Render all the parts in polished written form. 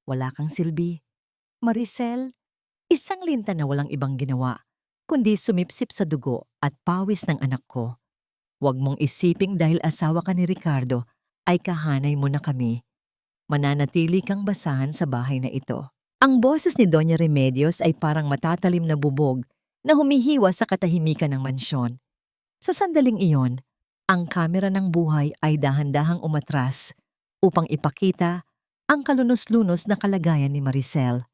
Wala kang silbi. Maricel, isang linta na walang ibang ginawa, kundi sumipsip sa dugo at pawis ng anak ko. Huwag mong isiping dahil asawa ka ni Ricardo ay kahanay mo na kami. Mananatili kang basahan sa bahay na ito. Ang boses ni Doña Remedios ay parang matatalim na bubog na humihiwa sa katahimikan ng mansyon. Sa sandaling iyon, ang kamera ng buhay ay dahan-dahang umatras upang ipakita ang kalunos-lunos na kalagayan ni Maricel.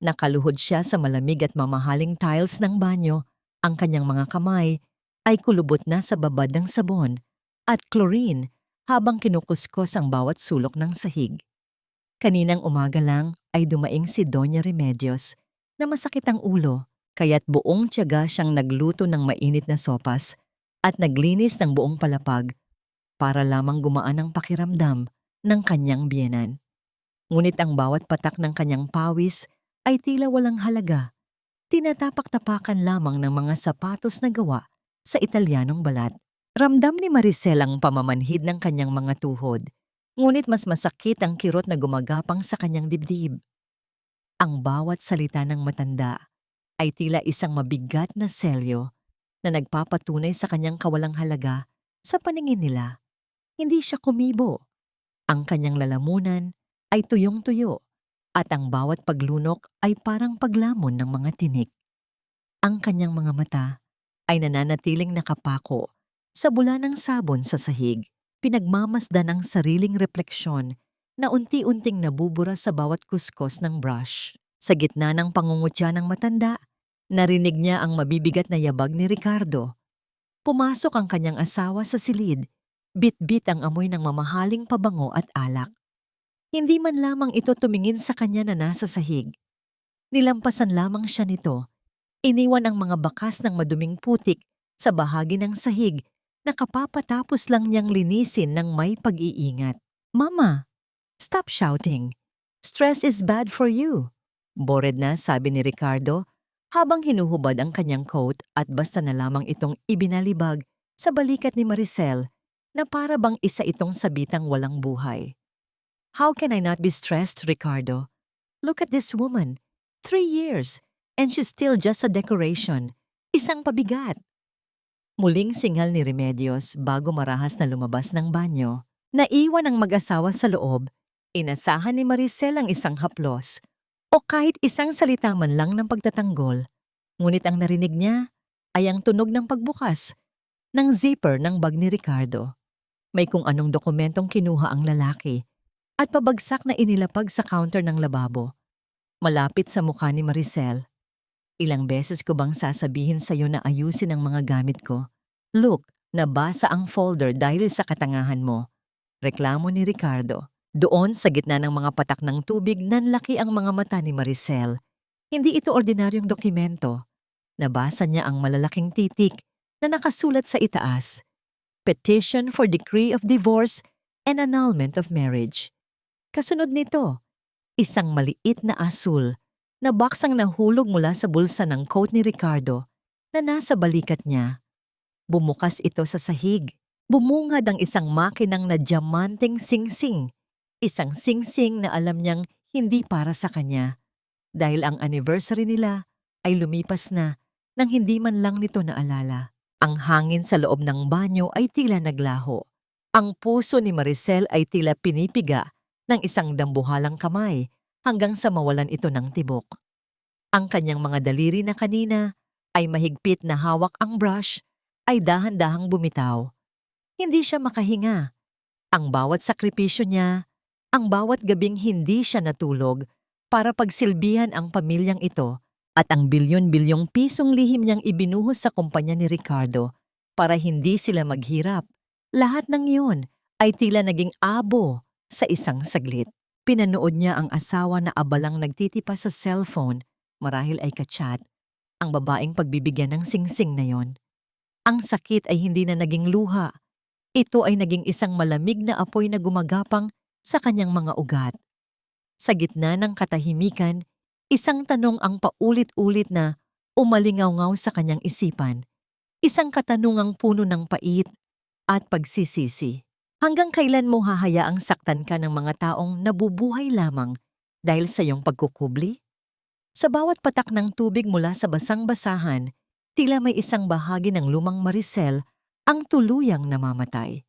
Nakaluhod siya sa malamig at mamahaling tiles ng banyo, ang kanyang mga kamay ay kulubot na sa babad ng sabon at chlorine habang kinukuskos ang bawat sulok ng sahig. Kaninang umaga lang ay dumaing si Doña Remedios na masakit ang ulo, kaya't buong tiyaga siyang nagluto ng mainit na sopas at naglinis ng buong palapag para lamang gumaan ang pakiramdam ng kanyang biyenan. Ngunit ang bawat patak ng kanyang pawis ay tila walang halaga. Tinatapak-tapakan lamang ng mga sapatos na gawa sa Italianong balat. Ramdam ni Maricel ang pamamanhid ng kanyang mga tuhod, ngunit mas masakit ang kirot na gumagapang sa kanyang dibdib. Ang bawat salita ng matanda ay tila isang mabigat na selyo na nagpapatunay sa kanyang kawalang halaga sa paningin nila. Hindi siya kumibo. Ang kanyang lalamunan ay tuyong-tuyo at ang bawat paglunok ay parang paglamon ng mga tinik. Ang kanyang mga mata ay nananatiling nakapako sa bula ng sabon sa sahig, pinagmamasdan ang sariling refleksyon na unti-unting nabubura sa bawat kuskos ng brush. Sa gitna ng pangungutya ng matanda, narinig niya ang mabibigat na yabag ni Ricardo. Pumasok ang kanyang asawa sa silid, bit-bit ang amoy ng mamahaling pabango at alak. Hindi man lamang ito tumingin sa kanya na nasa sahig. Nilampasan lamang siya nito. Iniwan ang mga bakas ng maduming putik sa bahagi ng sahig na kapapatapos lang niyang linisin ng may pag-iingat. "Mama, stop shouting. Stress is bad for you." Bored na sabi ni Ricardo habang hinuhubad ang kanyang coat at basta na lamang itong ibinalibag sa balikat ni Maricel na para bang isa itong sabitang walang buhay. "How can I not be stressed, Ricardo? Look at this woman. 3 years, and she's still just a decoration. Isang pabigat." Muling singal ni Remedios bago marahas na lumabas ng banyo. Naiwan ang mag-asawa sa loob. Inasahan ni Maricel ang isang haplos o kahit isang salita man lang ng pagtatanggol. Ngunit ang narinig niya ay ang tunog ng pagbukas ng zipper ng bag ni Ricardo. May kung anong dokumentong kinuha ang lalaki at pabagsak na inilapag sa counter ng lababo. Malapit sa mukha ni Maricel. "Ilang beses ko bang sasabihin sa'yo na ayusin ang mga gamit ko? Look, nabasa ang folder dahil sa katangahan mo." Reklamo ni Ricardo. Doon sa gitna ng mga patak ng tubig nanlaki ang mga mata ni Maricel. Hindi ito ordinaryong dokumento. Nabasa niya ang malalaking titik na nakasulat sa itaas. "Petition for Decree of Divorce and Annulment of Marriage." Kasunod nito, isang maliit na asul na baksang nahulog mula sa bulsa ng coat ni Ricardo na nasa balikat niya. Bumukas ito sa sahig. Bumungad ang isang makinang na diamanteng singsing. Isang singsing na alam niyang hindi para sa kanya dahil ang anniversary nila ay lumipas na nang hindi man lang nito naalala. Ang hangin sa loob ng banyo ay tila naglaho. Ang puso ni Maricel ay tila pinipiga ng isang dambuhalang kamay hanggang sa mawalan ito ng tibok. Ang kanyang mga daliri na kanina ay mahigpit na hawak ang brush ay dahan-dahang bumitaw. Hindi siya makahinga. Ang bawat sakripisyo niya, ang bawat gabing hindi siya natulog para pagsilbihan ang pamilyang ito at ang bilyon-bilyong pisong lihim niyang ibinuhos sa kumpanya ni Ricardo para hindi sila maghirap. Lahat ng iyon ay tila naging abo sa isang saglit. Pinanood niya ang asawa na abalang nagtitipa sa cellphone, marahil ay kachat, ang babaeng pagbibigyan ng singsing na yon. Ang sakit ay hindi na naging luha. Ito ay naging isang malamig na apoy na gumagapang sa kanyang mga ugat. Sa gitna ng katahimikan, isang tanong ang paulit-ulit na umalingaw-ngaw sa kanyang isipan. Isang katanungang puno ng pait at pagsisisi. Hanggang kailan mo hahayaang saktan ka ng mga taong nabubuhay lamang Dahil sa iyong pagkukubli? Sa bawat patak ng tubig mula sa basang-basahan, tila may isang bahagi ng lumang Maricel ang tuluyang namamatay.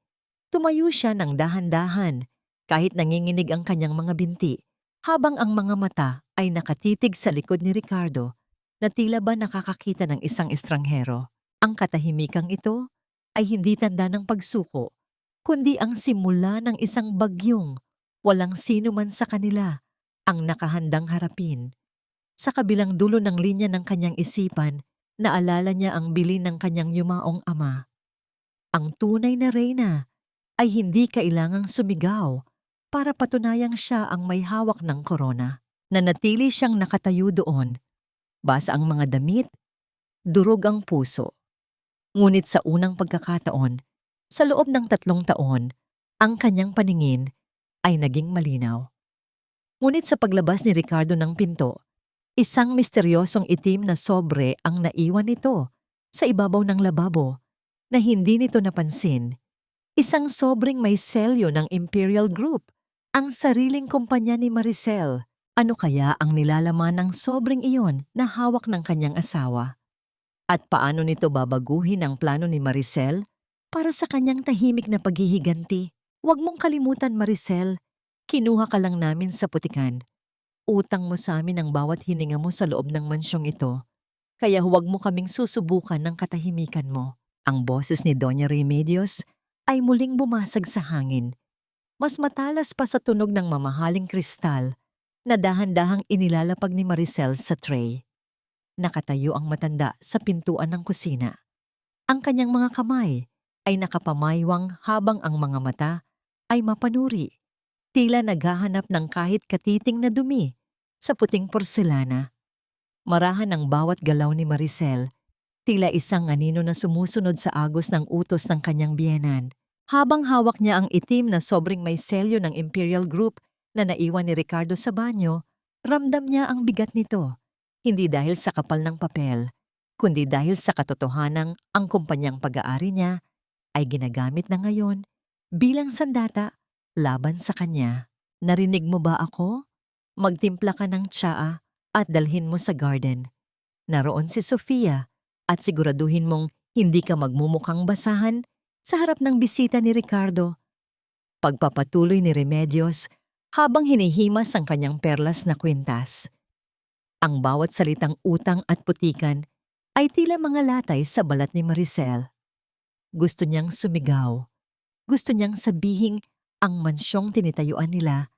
Tumayo siya ng dahan-dahan, kahit nanginginig ang kanyang mga binti, habang ang mga mata ay nakatitig sa likod ni Ricardo na tila ba nakakakita ng isang estranghero. Ang katahimikang ito ay hindi tanda ng pagsuko, kundi ang simula ng isang bagyong walang sino man sa kanila ang nakahandang harapin. Sa kabilang dulo ng linya ng kanyang isipan, naalala niya ang bilin ng kanyang yumaong ama. Ang tunay na reyna ay hindi kailangang sumigaw para patunayang siya ang may hawak ng korona. Nanatili siyang nakatayo doon. Basa ang mga damit, durog ang puso. Ngunit sa unang pagkakataon, sa loob ng 3 taon, ang kanyang paningin ay naging malinaw. Ngunit sa paglabas ni Ricardo ng pinto, isang misteryosong itim na sobre ang naiwan nito sa ibabaw ng lababo na hindi nito napansin. Isang sobreng may selyo ng Imperial Group, ang sariling kumpanya ni Maricel. Ano kaya ang nilalaman ng sobreng iyon na hawak ng kanyang asawa? At paano nito babaguhin ang plano ni Maricel para sa kanyang tahimik na paghihiganti? Huwag mong kalimutan, Maricel, kinuha ka lang namin sa putikan. Utang mo sa amin ang bawat hininga mo sa loob ng mansyong ito, kaya huwag mo kaming susubukan ng katahimikan mo. Ang boses ni Doña Remedios ay muling bumasag sa hangin. Mas matalas pa sa tunog ng mamahaling kristal na dahan-dahang inilalapag ni Maricel sa tray. Nakatayo ang matanda sa pintuan ng kusina. Ang kanyang mga kamay ay nakapamaywang habang ang mga mata ay mapanuri, tila naghahanap ng kahit katiting na dumi sa puting porselana. Marahan ang bawat galaw ni Maricel, tila isang anino na sumusunod sa agos ng utos ng kanyang biyenan. Habang hawak niya ang itim na sobrang may selyo ng Imperial Group na naiwan ni Ricardo sa banyo, ramdam niya ang bigat nito. Hindi dahil sa kapal ng papel, kundi dahil sa katotohanang ang kumpanyang pag-aari niya ay ginagamit na ngayon bilang sandata laban sa kanya. Narinig mo ba ako? Magtimpla ka ng tsaa at dalhin mo sa garden. Naroon si Sofia at siguraduhin mong hindi ka magmumukhang basahan sa harap ng bisita ni Ricardo. Pagpapatuloy ni Remedios habang hinihimas ang kanyang perlas na kwintas. Ang bawat salitang utang at putikan ay tila mga latay sa balat ni Maricel. Gusto niyang sumigaw. Gusto niyang sabihing ang mansyong tinitayuan nila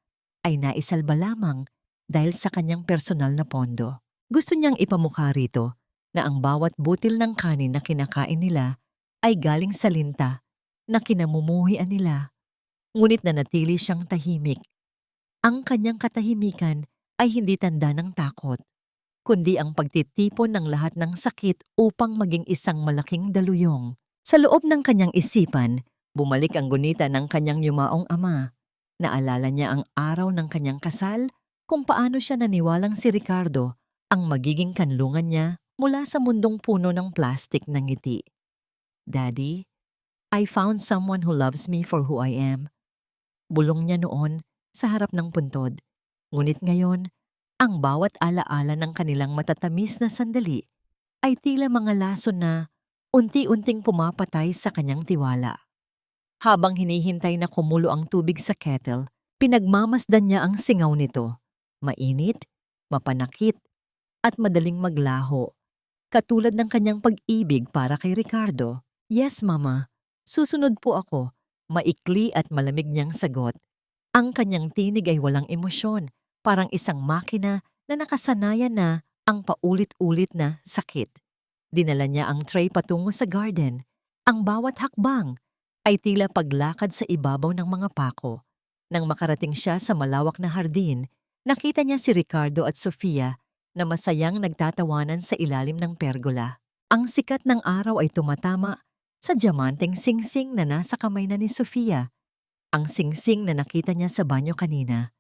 ay naisalba lamang dahil sa kanyang personal na pondo. Gusto niyang ipamukha rito na ang bawat butil ng kanin na kinakain nila ay galing sa linta na kinamumuhian nila. Ngunit nanatili siyang tahimik. Ang kanyang katahimikan ay hindi tanda ng takot, kundi ang pagtitipon ng lahat ng sakit upang maging isang malaking daluyong. Sa loob ng kanyang isipan, bumalik ang gunita ng kanyang yumaong ama. Naalala niya ang araw ng kanyang kasal, kung paano siya naniwalang si Ricardo ang magiging kanlungan niya mula sa mundong puno ng plastik ng ngiti. Daddy, I found someone who loves me for who I am. Bulong niya noon sa harap ng puntod. Ngunit ngayon, ang bawat alaala ng kanilang matatamis na sandali ay tila mga lason na unti-unting pumapatay sa kanyang tiwala. Habang hinihintay na kumulo ang tubig sa kettle, pinagmamasdan niya ang singaw nito. Mainit, mapanakit, at madaling maglaho. Katulad ng kanyang pag-ibig para kay Ricardo. Yes, Mama. Susunod po ako. Maikli at malamig niyang sagot. Ang kanyang tinig ay walang emosyon, parang isang makina na nakasanayan na ang paulit-ulit na sakit. Dinala niya ang tray patungo sa garden. Ang bawat hakbang ay tila paglakad sa ibabaw ng mga pako. Nang makarating siya sa malawak na hardin, nakita niya si Ricardo at Sofia na masayang nagtatawanan sa ilalim ng pergola. Ang sikat ng araw ay tumatama sa diamanteng singsing na nasa kamay na ni Sofia, ang singsing na nakita niya sa banyo kanina.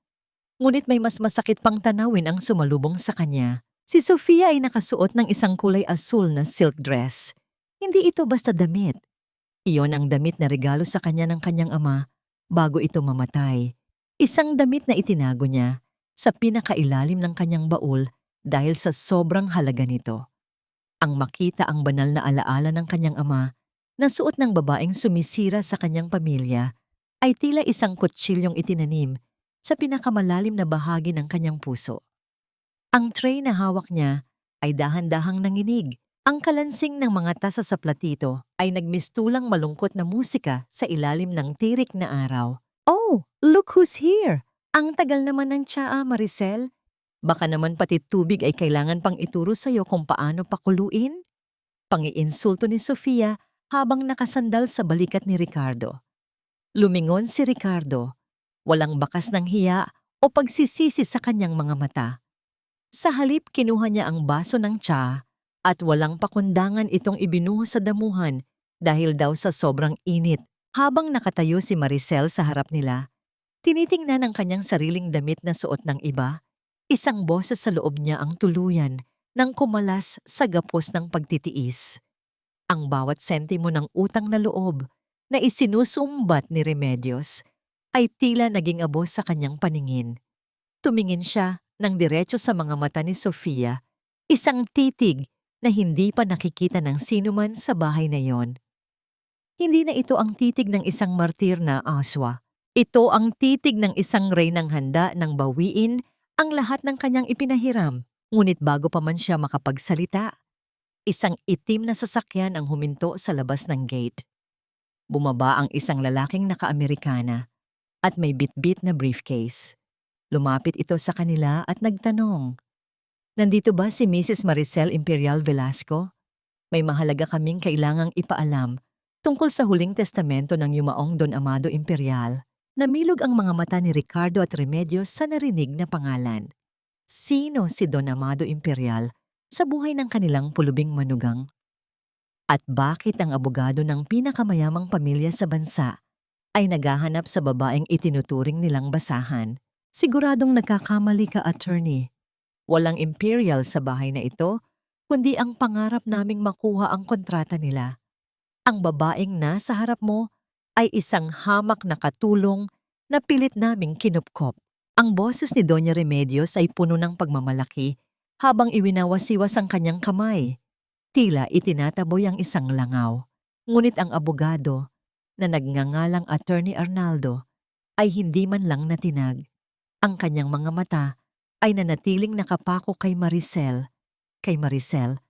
Ngunit may mas masakit pang tanawin ang sumalubong sa kanya. Si Sofia ay nakasuot ng isang kulay asul na silk dress. Hindi ito basta damit. Iyon ang damit na regalo sa kanya ng kanyang ama bago ito mamatay. Isang damit na itinago niya sa pinakailalim ng kanyang baul dahil sa sobrang halaga nito. Ang makita ang banal na alaala ng kanyang ama na suot ng babaeng sumisira sa kanyang pamilya ay tila isang kutsilyong itinanim sa pinakamalalim na bahagi ng kanyang puso. Ang tray na hawak niya ay dahan-dahang nanginig. Ang kalansing ng mga tasa sa platito ay nagmistulang malungkot na musika sa ilalim ng tirik na araw. Oh, look who's here! Ang tagal naman ng tsaa, Maricel. Baka naman pati tubig ay kailangan pang ituro sa'yo kung paano pakuluin? Pangiinsulto ni Sofia habang nakasandal sa balikat ni Ricardo. Lumingon si Ricardo, walang bakas ng hiya o pagsisisi sa kanyang mga mata. Sa halip kinuha niya ang baso ng tsaa at walang pakundangan itong ibinuhos sa damuhan dahil daw sa sobrang init. Habang nakatayo si Maricel sa harap nila, tinitingnan ang kanyang sariling damit na suot ng iba. Isang boses sa loob niya ang tuluyan nang kumalas sa gapos ng pagtitiis. Ang bawat sentimo ng utang na loob na isinusumbat ni Remedios ay tila naging abo sa kanyang paningin. Tumingin siya ng diretso sa mga mata ni Sofia, isang titig na hindi pa nakikita ng sinuman sa bahay na yon. Hindi na ito ang titig ng isang martir na aswa. Ito ang titig ng isang reynang handa ng bawiin ang lahat ng kanyang ipinahiram. Ngunit bago pa man siya makapagsalita, isang itim na sasakyan ang huminto sa labas ng gate. Bumaba ang isang lalaking naka-Amerikana at may bitbit na briefcase. Lumapit ito sa kanila at nagtanong, "Nandito ba si Mrs. Maricel Imperial Velasco? May mahalaga kaming kailangang ipaalam tungkol sa huling testamento ng yumaong Don Amado Imperial." Namilog ang mga mata ni Ricardo at Remedios sa narinig na pangalan. Sino si Don Amado Imperial sa buhay ng kanilang pulubing manugang? At bakit ang abogado ng pinakamayamang pamilya sa bansa ay naghahanap sa babaeng itinuturing nilang basahan? Siguradong nagkakamali ka, attorney. Walang imperial sa bahay na ito, kundi ang pangarap naming makuha ang kontrata nila. Ang babaeng nasa harap mo ay isang hamak na katulong na pilit naming kinupkop. Ang boses ni Doña Remedios ay puno ng pagmamalaki habang iwinawasiwas ang kanyang kamay. Tila itinataboy ang isang langaw. Ngunit ang abogado na nagngangalang Attorney Arnaldo ay hindi man lang natinag. Ang kanyang mga mata ay nanatiling nakapako kay Maricel. Kay Maricel,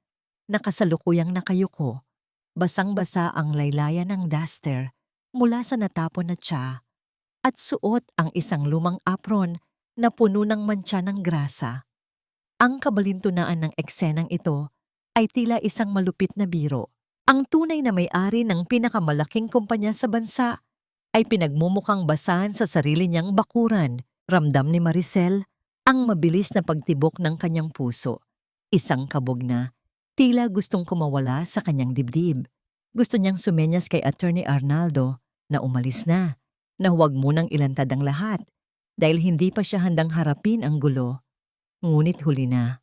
nakasalukuyang nakayuko, basang-basa ang laylayan ng duster mula sa natapon na tsaa at suot ang isang lumang apron na puno ng mantsa ng grasa. Ang kabalintunaan ng eksenang ito ay tila isang malupit na biro. Ang tunay na may-ari ng pinakamalaking kumpanya sa bansa ay pinagmumukhang basahan sa sarili niyang bakuran. Ramdam ni Maricel ang mabilis na pagtibok ng kanyang puso. Isang kabog na tila gustong kumawala sa kanyang dibdib. Gusto niyang sumenyas kay Attorney Arnaldo na umalis na huwag munang ilantad ang lahat dahil hindi pa siya handang harapin ang gulo. Ngunit huli na.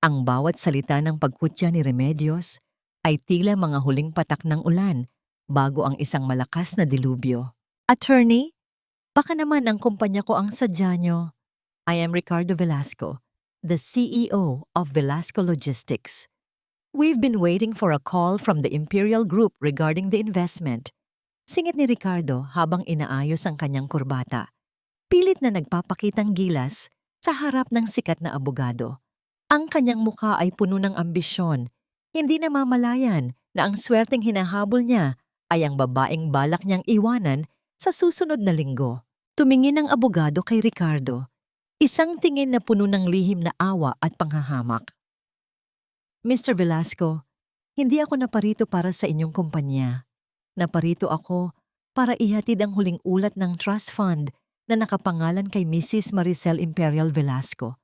Ang bawat salita ng pagkutya ni Remedios ay tila mga huling patak ng ulan bago ang isang malakas na dilubyo. Attorney, baka naman ang kumpanya ko ang sadya niyo. I am Ricardo Velasco, the CEO of Velasco Logistics. We've been waiting for a call from the Imperial Group regarding the investment. Singit ni Ricardo habang inaayos ang kanyang kurbata. Pilit na nagpapakitang gilas sa harap ng sikat na abogado. Ang kanyang mukha ay puno ng ambisyon. Hindi namamalayan na ang swerteng hinahabol niya ay ang babaeng balak niyang iwanan sa susunod na linggo. Tumingin ang abogado kay Ricardo. Isang tingin na puno ng lihim na awa at panghahamak. Mr. Velasco, hindi ako naparito para sa inyong kumpanya. Naparito ako para ihatid ang huling ulat ng trust fund na nakapangalan kay Mrs. Maricel Imperial Velasco.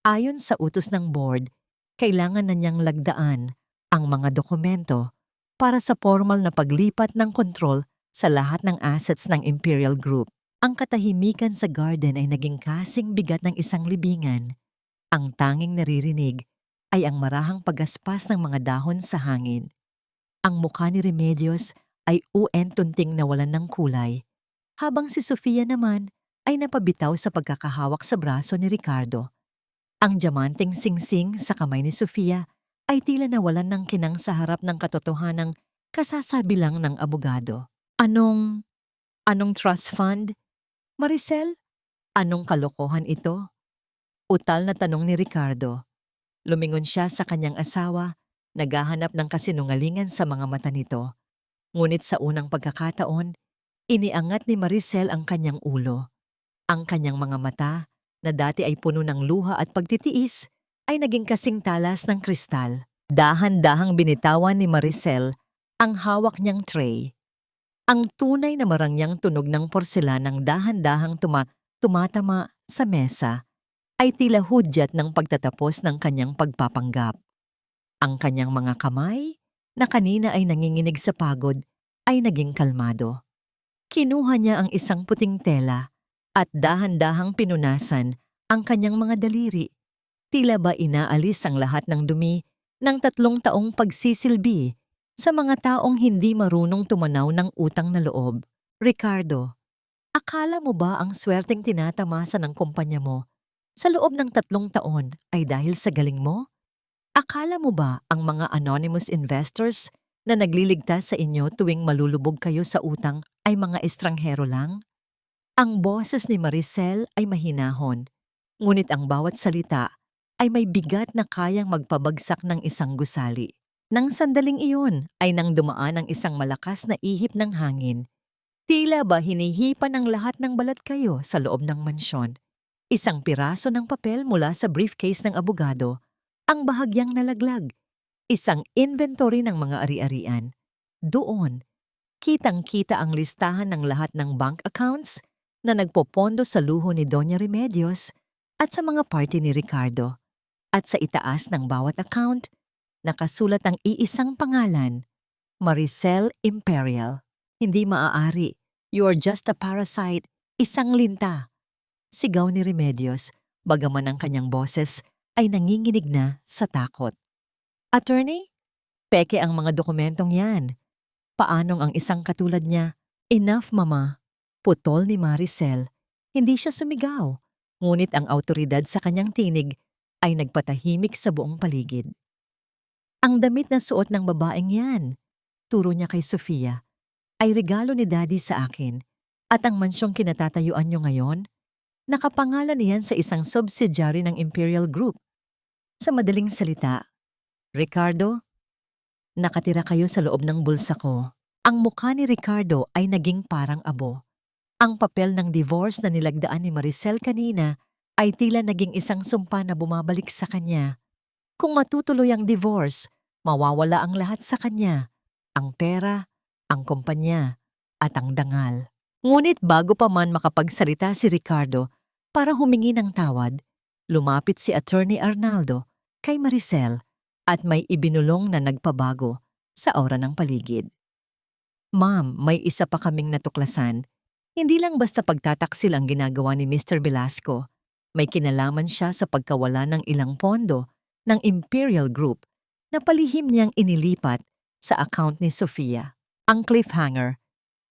Ayon sa utos ng board, kailangan na niyang lagdaan ang mga dokumento para sa formal na paglipat ng kontrol sa lahat ng assets ng Imperial Group. Ang katahimikan sa garden ay naging kasing bigat ng isang libingan. Ang tanging naririnig ay ang marahang pagaspas ng mga dahon sa hangin. Ang mukha ni Remedios ay uentunting nawalan ng kulay, habang si Sofia naman ay napabitaw sa pagkakahawak sa braso ni Ricardo. Ang diamanteng singsing sa kamay ni Sofia ay tila nawalan ng kinang sa harap ng katotohanang kasasabi lang ng abogado. Anong trust fund? Maricel, anong kalokohan ito? Utal na tanong ni Ricardo. Lumingon siya sa kanyang asawa, naghahanap ng kasinungalingan sa mga mata nito. Ngunit sa unang pagkakataon, iniangat ni Maricel ang kanyang ulo. Ang kanyang mga mata, na dati ay puno ng luha at pagtitiis, ay naging kasing talas ng kristal. Dahan-dahang binitawan ni Maricel ang hawak niyang tray. Ang tunay na marangyang tunog ng porselanang dahan-dahang tumatama sa mesa ay tila hudyat ng pagtatapos ng kanyang pagpapanggap. Ang kanyang mga kamay, na kanina ay nanginginig sa pagod, ay naging kalmado. Kinuha niya ang isang puting tela at dahan-dahang pinunasan ang kanyang mga daliri. Tila ba inaalis ang lahat ng dumi ng 3 taong pagsisilbi sa mga taong hindi marunong tumanaw ng utang na loob. Ricardo, akala mo ba ang swerteng tinatamasa ng kumpanya mo sa loob ng 3 taon ay dahil sa galing mo? Akala mo ba ang mga anonymous investors na nagliligtas sa inyo tuwing malulubog kayo sa utang ay mga estranghero lang? Ang boses ni Maricel ay mahinahon, ngunit ang bawat salita ay may bigat na kayang magpabagsak ng isang gusali. Nang sandaling iyon ay nang dumaan ang isang malakas na ihip ng hangin. Tila ba hinihipan ng lahat ng balat kayo sa loob ng mansyon. Isang piraso ng papel mula sa briefcase ng abogado, ang bahagyang nalaglag. Isang inventory ng mga ari-arian. Doon, kitang-kita ang listahan ng lahat ng bank accounts na nagpopondo sa luho ni Doña Remedios at sa mga party ni Ricardo. At sa itaas ng bawat account, nakasulat ang iisang pangalan, Maricel Imperial. Hindi maaari. You are just a parasite. Isang linta. Sigaw ni Remedios, bagaman ang kanyang boses ay nanginginig na sa takot. Attorney, peke ang mga dokumentong yan. Paanong ang isang katulad niya? Enough, mama. Putol ni Maricel. Hindi siya sumigaw, ngunit ang autoridad sa kanyang tinig ay nagpatahimik sa buong paligid. Ang damit na suot ng babaeng yan, turo niya kay Sofia, ay regalo ni Daddy sa akin, at ang mansyong kinatatayuan niyo ngayon, nakapangalan niyan sa isang subsidiary ng Imperial Group. Sa madaling salita, Ricardo, nakatira kayo sa loob ng bulsa ko. Ang mukha ni Ricardo ay naging parang abo. Ang papel ng divorce na nilagdaan ni Maricel kanina ay tila naging isang sumpa na bumabalik sa kanya. Kung matutuloy ang divorce, mawawala ang lahat sa kanya. Ang pera, ang kumpanya, at ang dangal. Ngunit bago pa man makapagsalita si Ricardo para humingi ng tawad, lumapit si Attorney Arnaldo kay Maricel at may ibinulong na nagpabago sa aura ng paligid. Ma'am, may isa pa kaming natuklasan. Hindi lang basta pagtataksil ang ginagawa ni Mr. Velasco. May kinalaman siya sa pagkawala ng ilang pondo ng Imperial Group na palihim niyang inilipat sa account ni Sofia. Ang cliffhanger,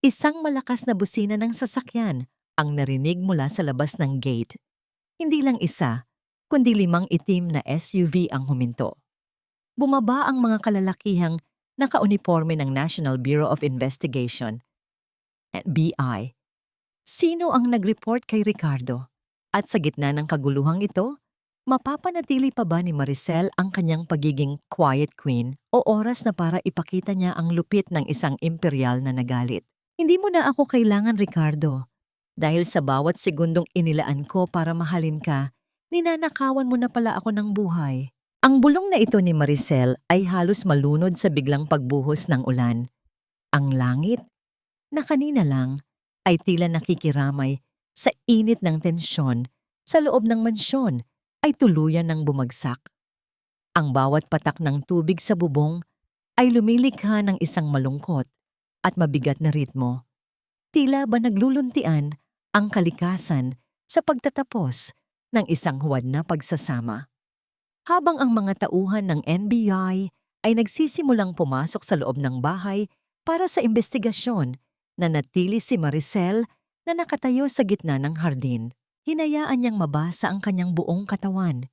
isang malakas na busina ng sasakyan ang narinig mula sa labas ng gate. Hindi lang isa, kundi 5 itim na SUV ang huminto. Bumaba ang mga kalalakihang nakauniforme ng National Bureau of Investigation, BI. Sino ang nag-report kay Ricardo? At sa gitna ng kaguluhang ito, mapapanatili pa ba ni Maricel ang kanyang pagiging quiet queen o oras na para ipakita niya ang lupit ng isang imperial na nagalit? Hindi mo na ako kailangan, Ricardo. Dahil sa bawat segundong inilaan ko para mahalin ka, ninanakawan mo na pala ako ng buhay. Ang bulong na ito ni Maricel ay halos malunod sa biglang pagbuhos ng ulan. Ang langit, na kanina lang, ay tila nakikiramay sa init ng tensyon sa loob ng mansyon ay tuluyan ng bumagsak. Ang bawat patak ng tubig sa bubong ay lumilikha ng isang malungkot at mabigat na ritmo. Tila ba nagluluntian ang kalikasan sa pagtatapos ng isang huwad na pagsasama. Habang ang mga tauhan ng NBI ay nagsisimulang pumasok sa loob ng bahay para sa investigasyon, nanatili si Maricel na nakatayo sa gitna ng hardin. Hinayaan niyang mabasa ang kanyang buong katawan.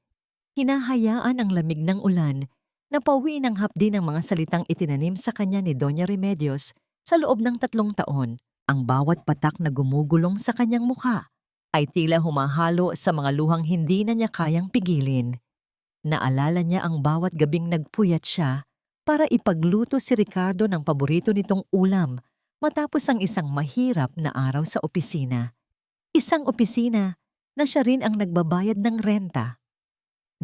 Hinahayaan ang lamig ng ulan na pauwi ng hapdi ng mga salitang itinanim sa kanya ni Doña Remedios sa loob ng 3 taon. Ang bawat patak na gumugulong sa kanyang mukha ay tila humahalo sa mga luhang hindi na niya kayang pigilin. Naalala niya ang bawat gabing nagpuyat siya para ipagluto si Ricardo ng paborito nitong ulam matapos ang isang mahirap na araw sa opisina. Isang opisina na siya rin ang nagbabayad ng renta.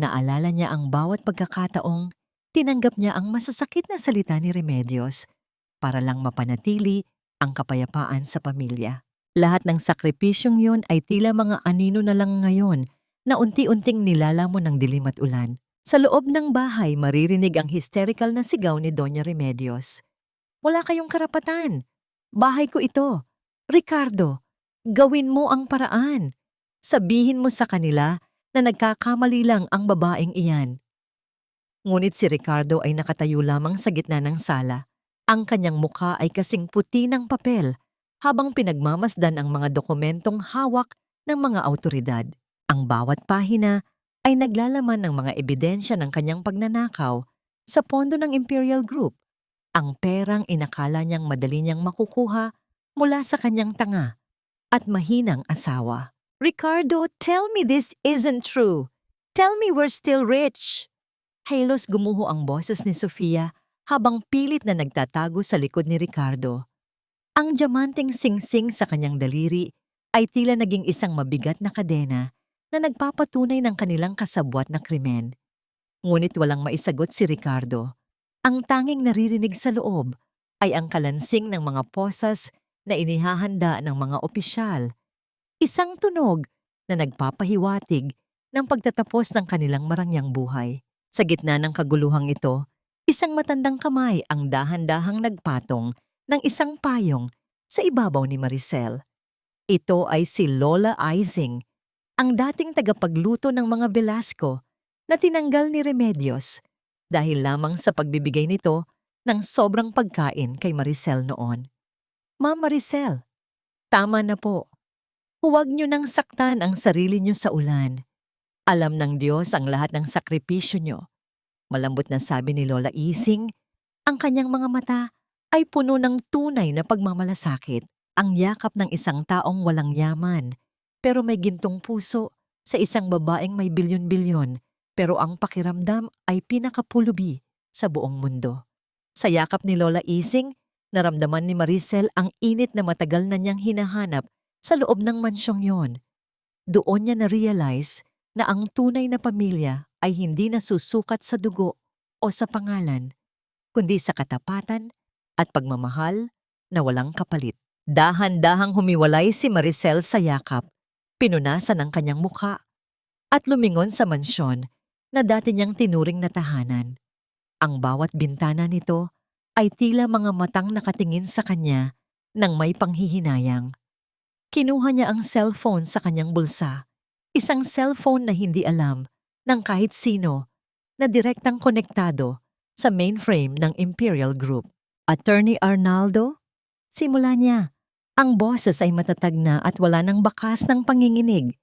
Naalala niya ang bawat pagkakataong tinanggap niya ang masasakit na salita ni Remedios para lang mapanatili ang kapayapaan sa pamilya. Lahat ng sakripisyong yun ay tila mga anino na lang ngayon na unti-unting nilalamon ng dilim at ulan. Sa loob ng bahay, maririnig ang hysterical na sigaw ni Doña Remedios. "Wala kayong karapatan! Bahay ko ito! Ricardo, gawin mo ang paraan! Sabihin mo sa kanila na nagkakamali lang ang babaeng iyan." Ngunit si Ricardo ay nakatayo lamang sa gitna ng sala. Ang kanyang mukha ay kasing puti ng papel habang pinagmamasdan ang mga dokumentong hawak ng mga awtoridad. Ang bawat pahina ay naglalaman ng mga ebidensya ng kanyang pagnanakaw sa pondo ng Imperial Group. Ang perang inakala niyang madali niyang makukuha mula sa kanyang tanga at mahinang asawa. "Ricardo, tell me this isn't true. Tell me we're still rich." Halos gumuho ang boses ni Sofia habang pilit na nagtatago sa likod ni Ricardo. Ang diamanteng singsing sa kanyang daliri ay tila naging isang mabigat na kadena na nagpapatunay ng kanilang kasabwat na krimen. Ngunit walang maisagot si Ricardo. Ang tanging naririnig sa loob ay ang kalansing ng mga posas na inihahanda ng mga opisyal. Isang tunog na nagpapahiwatig ng pagtatapos ng kanilang marangyang buhay. Sa gitna ng kaguluhang ito, isang matandang kamay ang dahan-dahang nagpatong ng isang payong sa ibabaw ni Maricel. Ito ay si Lola Ising, ang dating tagapagluto ng mga Velasco na tinanggal ni Remedios dahil lamang sa pagbibigay nito ng sobrang pagkain kay Maricel noon. "Ma'am Maricel, tama na po. Huwag niyo nang saktan ang sarili niyo sa ulan. Alam ng Diyos ang lahat ng sakripisyo niyo." Malambot na sabi ni Lola Ising, ang kanyang mga mata ay puno ng tunay na pagmamalasakit. Ang yakap ng isang taong walang yaman, pero may gintong puso sa isang babaeng may bilyon-bilyon, pero ang pakiramdam ay pinakapulubi sa buong mundo. Sa yakap ni Lola Ising, naramdaman ni Maricel ang init na matagal na niyang hinahanap sa loob ng mansyong yon. Doon niya na-realize na ang tunay na pamilya ay hindi nasusukat sa dugo o sa pangalan, kundi sa katapatan at pagmamahal na walang kapalit. Dahan-dahang humiwalay si Maricel sa yakap, pinunasan ang kanyang mukha, at lumingon sa mansyon na dati niyang tinuring na tahanan. Ang bawat bintana nito ay tila mga matang nakatingin sa kanya nang may panghihinayang. Kinuha niya ang cellphone sa kanyang bulsa, isang cellphone na hindi alam ng kahit sino na direktang konektado sa mainframe ng Imperial Group. "Attorney Arnaldo?" Simula niya. Ang boses ay matatag na at wala ng bakas ng panginginig.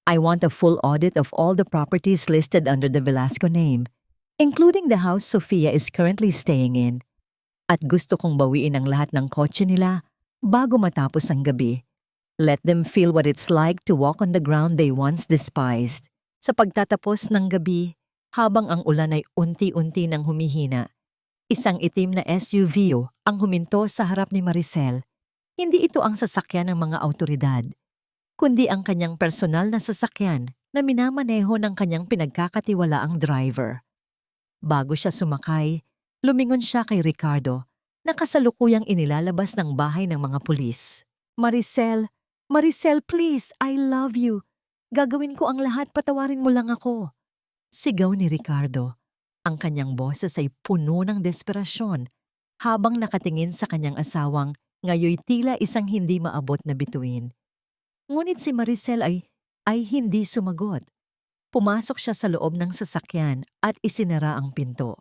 "I want a full audit of all the properties listed under the Velasco name, including the house Sofia is currently staying in. At gusto kong bawiin ang lahat ng kotse nila bago matapos ang gabi. Let them feel what it's like to walk on the ground they once despised." Sa pagtatapos ng gabi, habang ang ulan ay unti-unti nang humihina, isang itim na SUV ang huminto sa harap ni Maricel. Hindi ito ang sasakyan ng mga awtoridad, kundi ang kanyang personal na sasakyan na minamaneho ng kanyang pinagkakatiwalaang driver. Bago siya sumakay, lumingon siya kay Ricardo na kasalukuyang inilalabas ng bahay ng mga pulis. "Maricel, Maricel, please, I love you. Gagawin ko ang lahat, patawarin mo lang ako." Sigaw ni Ricardo. Ang kanyang boses ay puno ng desperasyon habang nakatingin sa kanyang asawang ngayoy tila isang hindi maabot na bituin. Ngunit si Maricel ay hindi sumagot. Pumasok siya sa loob ng sasakyan at isinara ang pinto.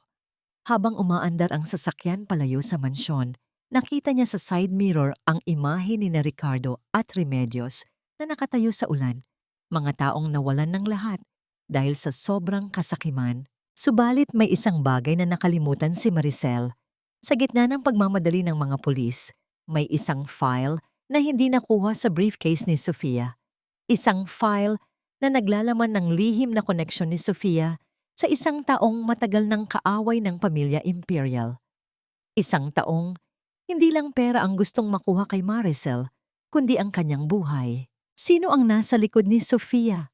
Habang umaandar ang sasakyan palayo sa mansyon, Nakita niya sa side mirror ang imahe ni na Ricardo at Remedios na nakatayo sa ulan, mga taong nawalan ng lahat dahil sa sobrang kasakiman. Subalit may isang bagay na nakalimutan si Maricel. Sa gitna ng pagmamadali ng mga pulis, may isang file na hindi nakuha sa briefcase ni Sofia. Isang file na naglalaman ng lihim na koneksyon ni Sofia sa isang taong matagal ng kaaway ng pamilya Imperial. Isang taong hindi lang pera ang gustong makuha kay Maricel, kundi ang kanyang buhay. Sino ang nasa likod ni Sofia?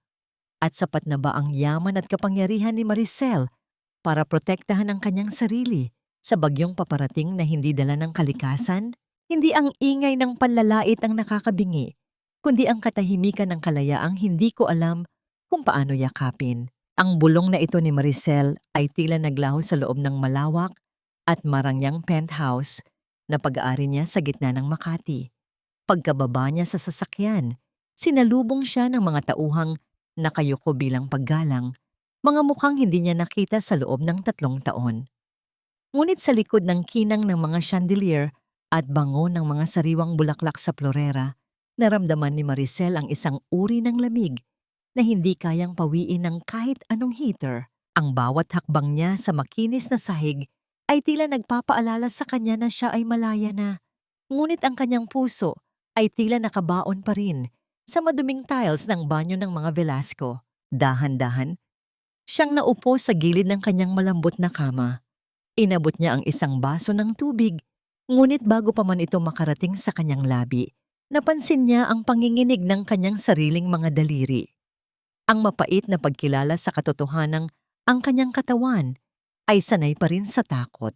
At sapat na ba ang yaman at kapangyarihan ni Maricel para protektahan ang kanyang sarili sa bagyong paparating na hindi dala ng kalikasan? Hindi ang ingay ng panlalait ang nakakabingi, kundi ang katahimikan ng kalayaang hindi ko alam kung paano yakapin. Ang bulong na ito ni Maricel ay tila naglaho sa loob ng malawak at marangyang penthouse na pag-aari niya sa gitna ng Makati. Pagkababa niya sa sasakyan, sinalubong siya ng mga tauhang nakayuko bilang paggalang, mga mukhang hindi niya nakita sa loob ng 3 taon. Ngunit sa likod ng kinang ng mga chandelier at bango ng mga sariwang bulaklak sa florera, naramdaman ni Maricel ang isang uri ng lamig na hindi kayang pawiin ng kahit anong heater. Ang bawat hakbang niya sa makinis na sahig ay tila nagpapaalala sa kanya na siya ay malaya na. Ngunit ang kanyang puso ay tila nakabaon pa rin sa maduming tiles ng banyo ng mga Velasco. Dahan-dahan, siyang naupo sa gilid ng kanyang malambot na kama. Inabot niya ang isang baso ng tubig, ngunit bago pa man ito makarating sa kanyang labi, napansin niya ang panginginig ng kanyang sariling mga daliri. Ang mapait na pagkilala sa katotohanang ang kanyang katawan ay sanay pa rin sa takot.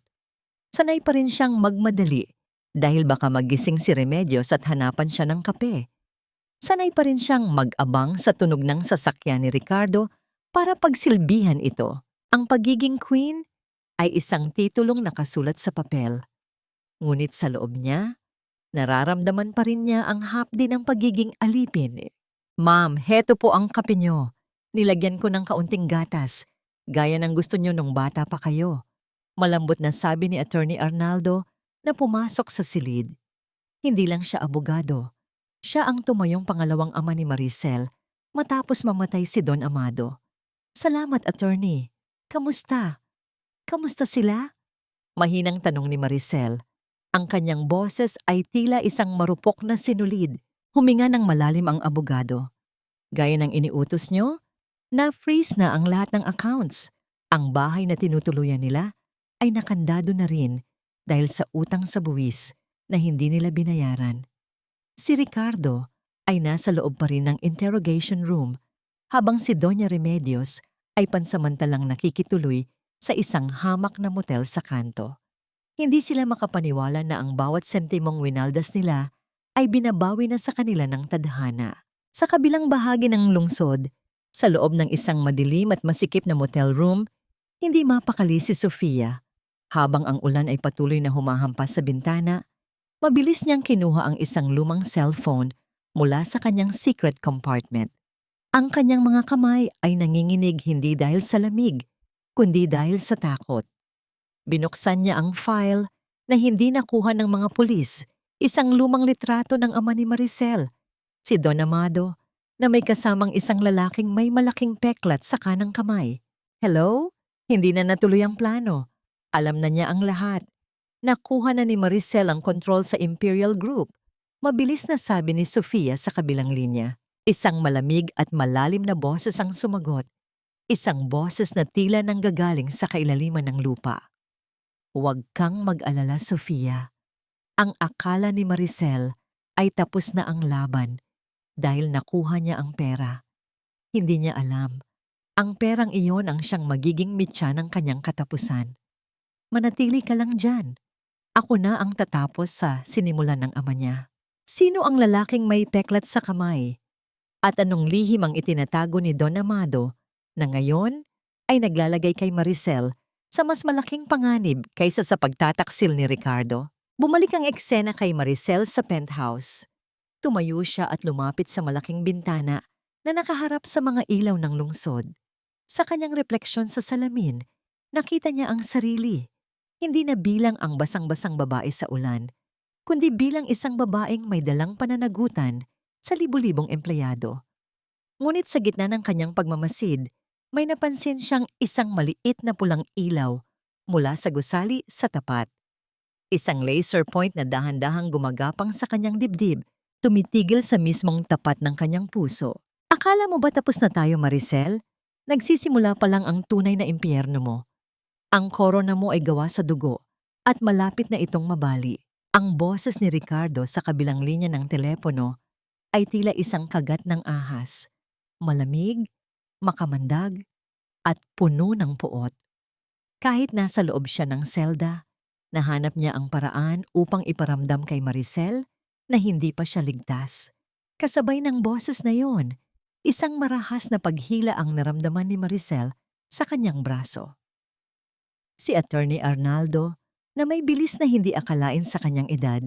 Sanay pa rin siyang magmadali dahil baka magising si Remedios at hanapan siya ng kape. Sanay pa rin siyang mag-abang sa tunog ng sasakyan ni Ricardo para pagsilbihan ito. Ang pagiging queen ay isang titulong nakasulat sa papel. Ngunit sa loob niya, nararamdaman pa rin niya ang hapdi ng pagiging alipin. Ma'am, heto po ang kape niyo. Nilagyan ko ng kaunting gatas, gaya ng gusto niyo nung bata pa kayo. Malambot na sabi ni Attorney Arnaldo na pumasok sa silid. Hindi lang siya abogado. Siya ang tumayong pangalawang ama ni Maricel matapos mamatay si Don Amado. Salamat, Attorney. Kamusta? Kamusta sila? Mahinang tanong ni Maricel. Ang kanyang boses ay tila isang marupok na sinulid. Huminga ng malalim ang abogado. Gaya ng iniutos niyo, na-freeze na ang lahat ng accounts. Ang bahay na tinutuluyan nila ay nakandado na rin dahil sa utang sa buwis na hindi nila binayaran. Si Ricardo ay nasa loob pa rin ng interrogation room habang si Doña Remedios ay pansamantalang nakikituloy sa isang hamak na motel sa kanto. Hindi sila makapaniwala na ang bawat sentimong winaldas nila ay binabawi na sa kanila ng tadhana. Sa kabilang bahagi ng lungsod, sa loob ng isang madilim at masikip na motel room, hindi mapakali si Sofia. Habang ang ulan ay patuloy na humahampas sa bintana, mabilis niyang kinuha ang isang lumang cellphone mula sa kanyang secret compartment. Ang kanyang mga kamay ay nanginginig hindi dahil sa lamig, kundi dahil sa takot. Binuksan niya ang file na hindi nakuha ng mga pulis, isang lumang litrato ng ama ni Maricel, si Don Amado, na may kasamang isang lalaking may malaking peklat sa kanang kamay. Hello? Hindi na natuloy ang plano. Alam na niya ang lahat. Nakuha na ni Maricel ang control sa Imperial Group. Mabilis na sabi ni Sofia sa kabilang linya. Isang malamig at malalim na boses ang sumagot. Isang boses na tila nanggagaling sa kailaliman ng lupa. Huwag kang mag-alala, Sofia. Ang akala ni Maricel ay tapos na ang laban dahil nakuha niya ang pera. Hindi niya alam. Ang perang iyon ang siyang magiging mitya ng kanyang katapusan. Manatili ka lang dyan. Ako na ang tatapos sa sinimulan ng ama niya. Sino ang lalaking may peklat sa kamay? At anong lihim ang itinatago ni Don Amado na ngayon ay naglalagay kay Maricel sa mas malaking panganib kaysa sa pagtataksil ni Ricardo? Bumalik ang eksena kay Maricel sa penthouse. Tumayo siya at lumapit sa malaking bintana na nakaharap sa mga ilaw ng lungsod. Sa kanyang refleksyon sa salamin, nakita niya ang sarili. Hindi na bilang ang basang-basang babae sa ulan, kundi bilang isang babaeng may dalang pananagutan sa libu-libong empleyado. Ngunit sa gitna ng kanyang pagmamasid, may napansin siyang isang maliit na pulang ilaw mula sa gusali sa tapat. Isang laser point na dahan-dahang gumagapang sa kanyang dibdib, tumitigil sa mismong tapat ng kanyang puso. Akala mo ba tapos na tayo, Maricel? Nagsisimula pa lang ang tunay na impyerno mo. Ang korona mo ay gawa sa dugo at malapit na itong mabali. Ang boses ni Ricardo sa kabilang linya ng telepono ay tila isang kagat ng ahas. Malamig, makamandag, at puno ng puot. Kahit nasa loob siya ng selda, nahanap niya ang paraan upang iparamdam kay Maricel na hindi pa siya ligtas. Kasabay ng boses na yon, isang marahas na paghila ang naramdaman ni Maricel sa kanyang braso. Si Attorney Arnaldo, na may bilis na hindi akalain sa kanyang edad,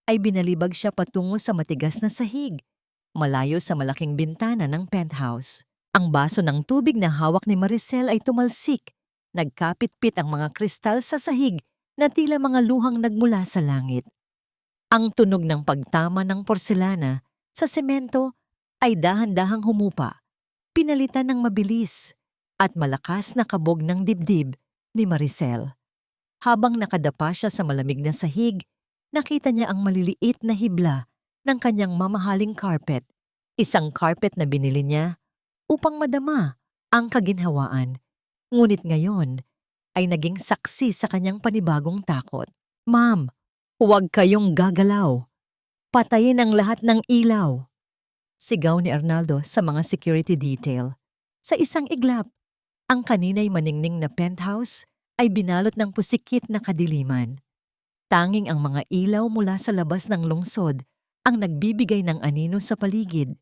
ay binalibag siya patungo sa matigas na sahig, malayo sa malaking bintana ng penthouse. Ang baso ng tubig na hawak ni Maricel ay tumalsik, nagkapit-pit ang mga kristal sa sahig na tila mga luhang nagmula sa langit. Ang tunog ng pagtama ng porselana sa semento ay dahan-dahang humupa, pinalitan ng mabilis at malakas na kabog ng dibdib ni Maricel. Habang nakadapa siya sa malamig na sahig, nakita niya ang maliliit na hibla ng kanyang mamahaling carpet, isang carpet na binili niya upang madama ang kaginhawaan. Ngunit ngayon ay naging saksi sa kanyang panibagong takot. "Ma'am, huwag kayong gagalaw. Patayin ang lahat ng ilaw," sigaw ni Arnaldo sa mga security detail. Sa isang iglap, ang kaninay maningning na penthouse ay binalot ng pusikit na kadiliman. Tanging ang mga ilaw mula sa labas ng lungsod ang nagbibigay ng anino sa paligid.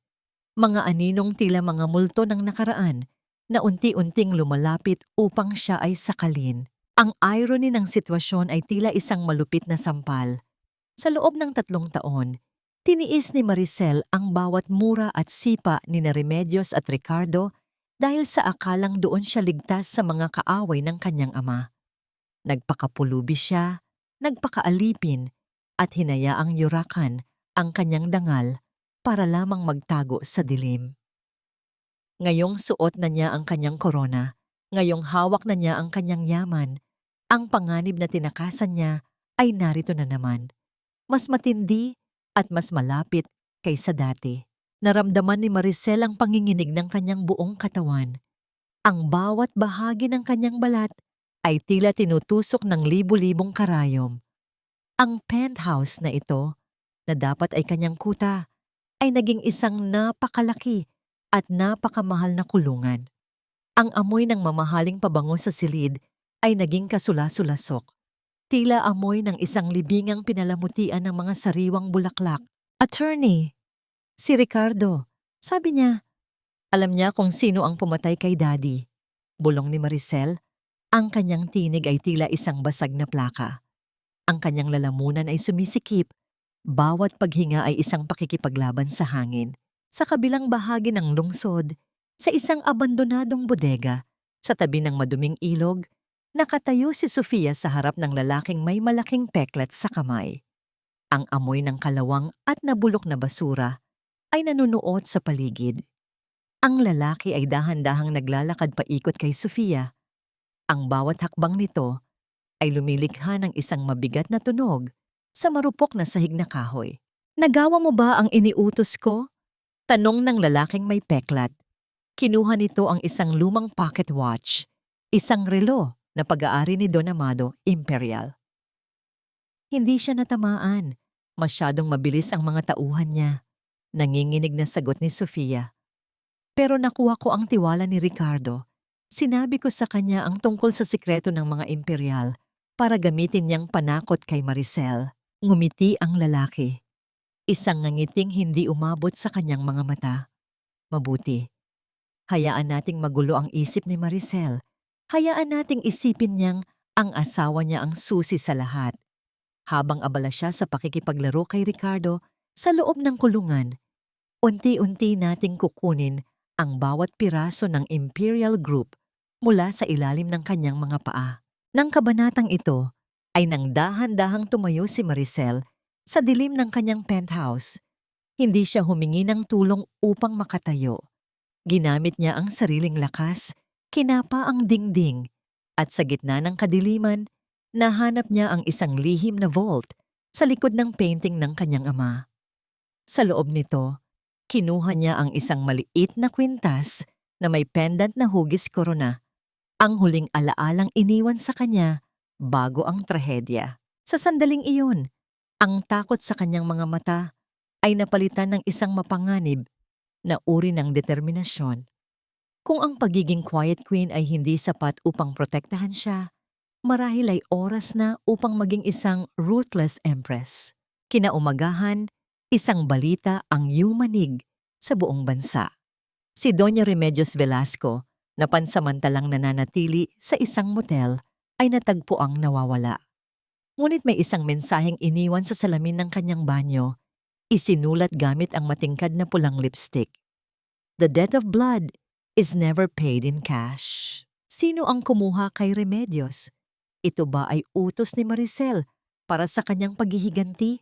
Mga aninong tila mga multo ng nakaraan na unti-unting lumalapit upang siya ay sakalin. Ang irony ng sitwasyon ay tila isang malupit na sampal. Sa loob ng 3 taon, tiniis ni Maricel ang bawat mura at sipa ni Remedios at Ricardo dahil sa akalang doon siya ligtas sa mga kaaway ng kanyang ama. Nagpakapulubi siya, nagpakaalipin, at hinayaang yurakan ang kanyang dangal para lamang magtago sa dilim. Ngayong suot na niya ang kanyang korona, ngayong hawak na niya ang kanyang yaman, ang panganib na tinakasan niya ay narito na naman. Mas matindi at mas malapit kaysa dati. Naramdaman ni Maricel ang panginginig ng kanyang buong katawan. Ang bawat bahagi ng kanyang balat ay tila tinutusok ng libu-libong karayom. Ang penthouse na ito, na dapat ay kanyang kuta, ay naging isang napakalaki at napakamahal na kulungan. Ang amoy ng mamahaling pabango sa silid ay naging kasula-sulasok. Tila amoy ng isang libingang pinalamutian ng mga sariwang bulaklak. "Attorney, si Ricardo," sabi niya. Alam niya kung sino ang pumatay kay Daddy. Bulong ni Maricel, ang kanyang tinig ay tila isang basag na plaka. Ang kanyang lalamunan ay sumisikip. Bawat paghinga ay isang pakikipaglaban sa hangin. Sa kabilang bahagi ng lungsod, sa isang abandonadong bodega, sa tabi ng maduming ilog, nakatayo si Sofia sa harap ng lalaking may malaking peklat sa kamay. Ang amoy ng kalawang at nabulok na basura ay nanunuot sa paligid. Ang lalaki ay dahan-dahang naglalakad paikot kay Sofia. Ang bawat hakbang nito ay lumilikha ng isang mabigat na tunog sa marupok na sahig na kahoy. "Nagawa mo ba ang iniutos ko?" Tanong ng lalaking may peklat. Kinuha nito ang isang lumang pocket watch, isang relo na pag-aari ni Don Amado Imperial. Hindi siya natamaan. Masyadong mabilis ang mga tauhan niya. Nanginginig na sagot ni Sofia. "Pero nakuha ko ang tiwala ni Ricardo. Sinabi ko sa kanya ang tungkol sa sikreto ng mga Imperial para gamitin niyang panakot kay Maricel." Ngumiti ang lalaki. Isang ngangiting hindi umabot sa kanyang mga mata. "Mabuti. Hayaan nating magulo ang isip ni Maricel. Hayaan nating isipin niyang ang asawa niya ang susi sa lahat." Habang abala siya sa pakikipaglaro kay Ricardo sa loob ng kulungan, unti-unti nating kukunin ang bawat piraso ng Imperial Group mula sa ilalim ng kanyang mga paa. Nang kabanatang ito, ay nang dahan-dahang tumayo si Maricel Sa dilim ng kanyang penthouse, hindi siya humingi ng tulong upang makatayo. Ginamit niya ang sariling lakas, kinapa ang dingding, at sa gitna ng kadiliman, nahanap niya ang isang lihim na vault sa likod ng painting ng kanyang ama. Sa loob nito, kinuha niya ang isang maliit na kwintas na may pendant na hugis korona, ang huling alaalang iniwan sa kanya bago ang trahedya. Sa sandaling iyon, ang takot sa kanyang mga mata ay napalitan ng isang mapanganib na uri ng determinasyon. Kung ang pagiging quiet queen ay hindi sapat upang protektahan siya, marahil ay oras na upang maging isang ruthless empress. Kinaumagahan, isang balita ang yumanig sa buong bansa. Si Doña Remedios Velasco, na pansamantalang nananatili sa isang motel, ay natagpuang nawawala. Ngunit may isang mensaheng iniwan sa salamin ng kanyang banyo, isinulat gamit ang matingkad na pulang lipstick. The debt of blood is never paid in cash. Sino ang kumuha kay Remedios? Ito ba ay utos ni Maricel para sa kanyang paghihiganti?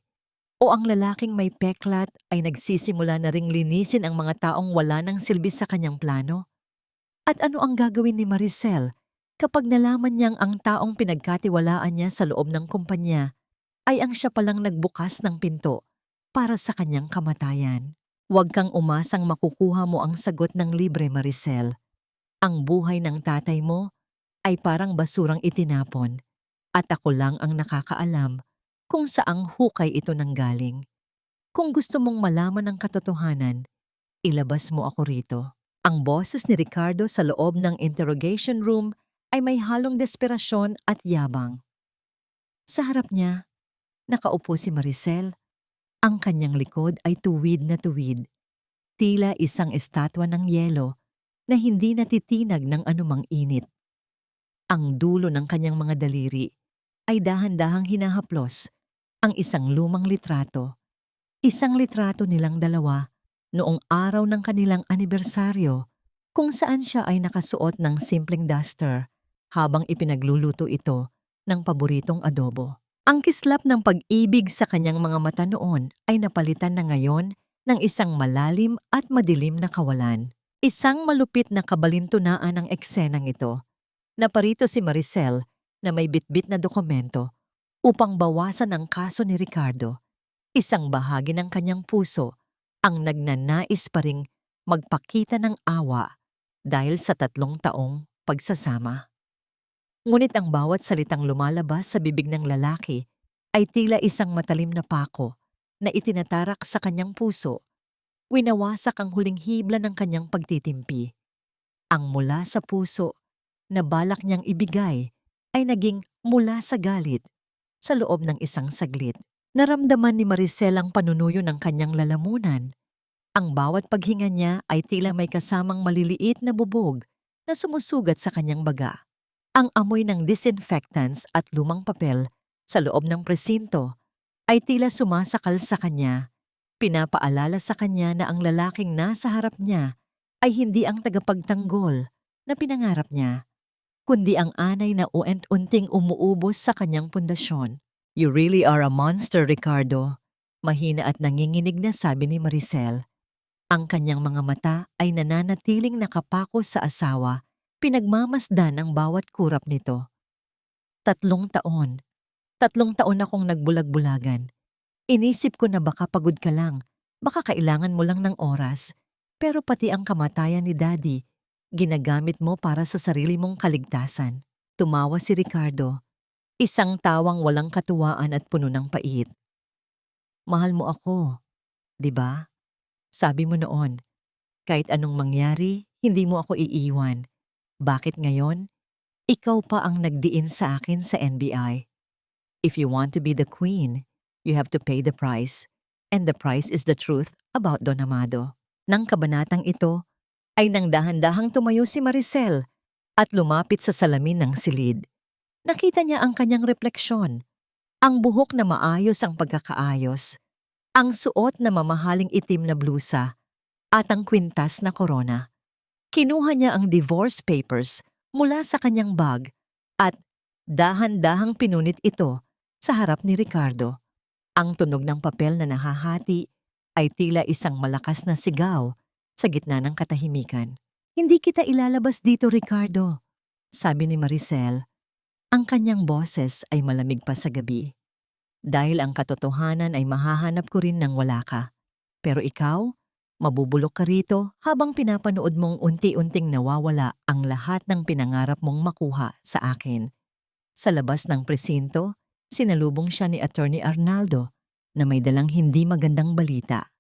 O ang lalaking may peklat ay nagsisimula na ring linisin ang mga taong wala ng silbi sa kanyang plano? At ano ang gagawin ni Maricel kapag nalaman niyang ang taong pinagkatiwalaan niya sa loob ng kumpanya ay ang siya palang nagbukas ng pinto para sa kanyang kamatayan? Huwag kang umasang makukuha mo ang sagot ng libre, Maricel. Ang buhay ng tatay mo ay parang basurang itinapon at ako lang ang nakakaalam kung saang hukay ito nanggaling. Kung gusto mong malaman ang katotohanan, ilabas mo ako rito. Ang boses ni Ricardo sa loob ng interrogation room ay may halong desperasyon at yabang. Sa harap niya, nakaupo si Maricel. Ang kanyang likod ay tuwid na tuwid, tila isang estatwa ng yelo na hindi natitinag ng anumang init. Ang dulo ng kanyang mga daliri ay dahan-dahang hinahaplos ang isang lumang litrato. Isang litrato nilang dalawa noong araw ng kanilang anibersaryo kung saan siya ay nakasuot ng simpleng duster habang ipinagluluto ito ng paboritong adobo. Ang kislap ng pag-ibig sa kanyang mga mata noon ay napalitan na ngayon ng isang malalim at madilim na kawalan. Isang malupit na kabalintunaan ang eksenang ito. Naparito si Maricel na may bitbit na dokumento upang bawasan ang kaso ni Ricardo. Isang bahagi ng kanyang puso ang nagnanais pa ring magpakita ng awa dahil sa 3 taong pagsasama. Ngunit ang bawat salitang lumalabas sa bibig ng lalaki ay tila isang matalim na pako na itinatarak sa kanyang puso. Winawasak ang huling hibla ng kanyang pagtitimpi. Ang mula sa puso na balak niyang ibigay ay naging mula sa galit sa loob ng isang saglit. Naramdaman ni Maricel ang panunuyo ng kanyang lalamunan. Ang bawat paghinga niya ay tila may kasamang maliliit na bubog na sumusugat sa kanyang baga. Ang amoy ng disinfectants at lumang papel sa loob ng presinto ay tila sumasakal sa kanya. Pinapaalala sa kanya na ang lalaking nasa harap niya ay hindi ang tagapagtanggol na pinangarap niya, kundi ang anay na uent-unting umuubos sa kanyang pundasyon. You really are a monster, Ricardo. Mahina at nanginginig na sabi ni Maricel. Ang kanyang mga mata ay nananatiling nakapako sa asawa, pinagmamasdan ang bawat kurap nito. 3 taon. 3 taon akong nagbulag-bulagan. Inisip ko na baka pagod ka lang, baka kailangan mo lang ng oras, pero pati ang kamatayan ni Daddy, ginagamit mo para sa sarili mong kaligtasan. Tumawa si Ricardo, isang tawang walang katuwaan at puno ng pait. Mahal mo ako, di ba? Sabi mo noon, kahit anong mangyari, hindi mo ako iiwan. Bakit ngayon? Ikaw pa ang nagdiin sa akin sa NBI. If you want to be the queen, you have to pay the price. And the price is the truth about Don Amado. Nang kabanatang ito, ay nang dahan-dahang tumayo si Maricel at lumapit sa salamin ng silid. Nakita niya ang kanyang refleksyon, ang buhok na maayos ang pagkakaayos, ang suot na mamahaling itim na blusa, at ang kwintas na korona. Kinuha niya ang divorce papers mula sa kanyang bag at dahan-dahang pinunit ito sa harap ni Ricardo. Ang tunog ng papel na nahahati ay tila isang malakas na sigaw sa gitna ng katahimikan. Hindi kita ilalabas dito, Ricardo, sabi ni Maricel. Ang kanyang boses ay malamig pa sa gabi. Dahil ang katotohanan ay mahahanap ko rin nang wala ka. Pero ikaw, mabubulok ka rito habang pinapanood mong unti-unting nawawala ang lahat ng pinangarap mong makuha sa akin. Sa labas ng presinto, sinalubong siya ni Attorney Arnaldo na may dalang hindi magandang balita.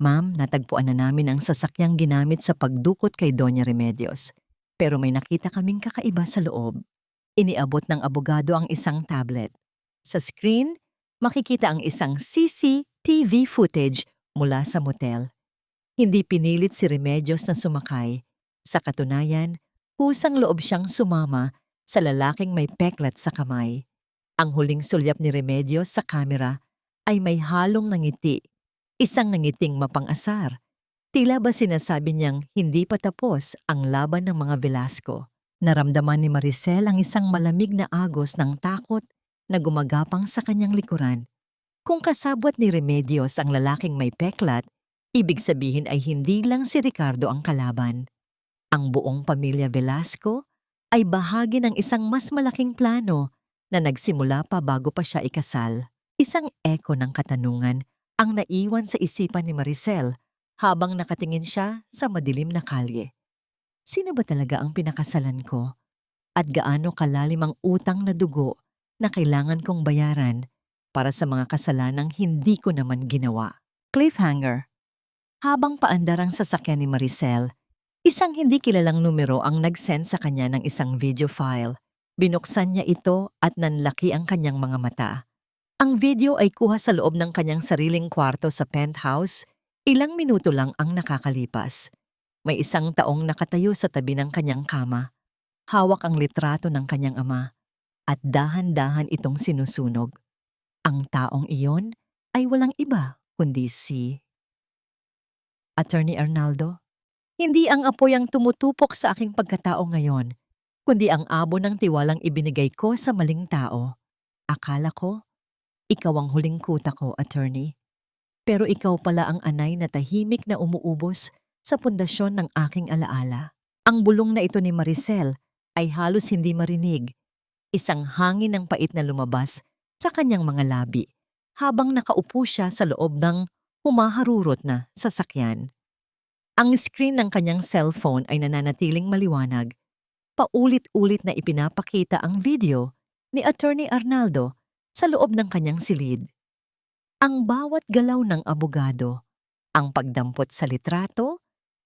Ma'am, natagpuan na namin ang sasakyang ginamit sa pagdukot kay Doña Remedios. Pero may nakita kaming kakaiba sa loob. Iniabot ng abogado ang isang tablet. Sa screen, makikita ang isang CCTV footage mula sa motel. Hindi pinilit si Remedios na sumakay. Sa katunayan, kusang loob siyang sumama sa lalaking may peklat sa kamay. Ang huling sulyap ni Remedios sa kamera ay may halong ngiti, isang nangiting mapang-asar. Tila ba sinasabi niyang hindi pa tapos ang laban ng mga Velasco. Naramdaman ni Maricel ang isang malamig na agos ng takot na gumagapang sa kanyang likuran. Kung kasabwat ni Remedios ang lalaking may peklat, ibig sabihin ay hindi lang si Ricardo ang kalaban. Ang buong pamilya Velasco ay bahagi ng isang mas malaking plano na nagsimula pa bago pa siya ikasal. Isang eko ng katanungan ang naiwan sa isipan ni Maricel habang nakatingin siya sa madilim na kalye. Sino ba talaga ang pinakasalan ko? At gaano kalalim ang utang na dugo na kailangan kong bayaran para sa mga kasalanang hindi ko naman ginawa? Cliffhanger. Habang paandar ang sasakyan ni Maricel, isang hindi kilalang numero ang nag-send sa kanya ng isang video file. Binuksan niya ito at nanlaki ang kanyang mga mata. Ang video ay kuha sa loob ng kanyang sariling kwarto sa penthouse. Ilang minuto lang ang nakakalipas. May isang taong nakatayo sa tabi ng kanyang kama. Hawak ang litrato ng kanyang ama at dahan-dahan itong sinusunog. Ang taong iyon ay walang iba kundi si Attorney Arnaldo. Hindi ang apoy ang tumutupok sa aking pagkatao ngayon, kundi ang abo ng tiwalang ibinigay ko sa maling tao. Akala ko, ikaw ang huling kuta ko, Attorney. Pero ikaw pala ang anay na tahimik na umuubos sa pundasyon ng aking alaala. Ang bulong na ito ni Maricel ay halos hindi marinig. Isang hangin ng pait na lumabas sa kanyang mga labi habang nakaupo siya sa loob ng humaharurot na sasakyan. Ang screen ng kanyang cellphone ay nananatiling maliwanag. Paulit-ulit na ipinapakita ang video ni Attorney Arnaldo sa loob ng kanyang silid. Ang bawat galaw ng abogado, ang pagdampot sa litrato,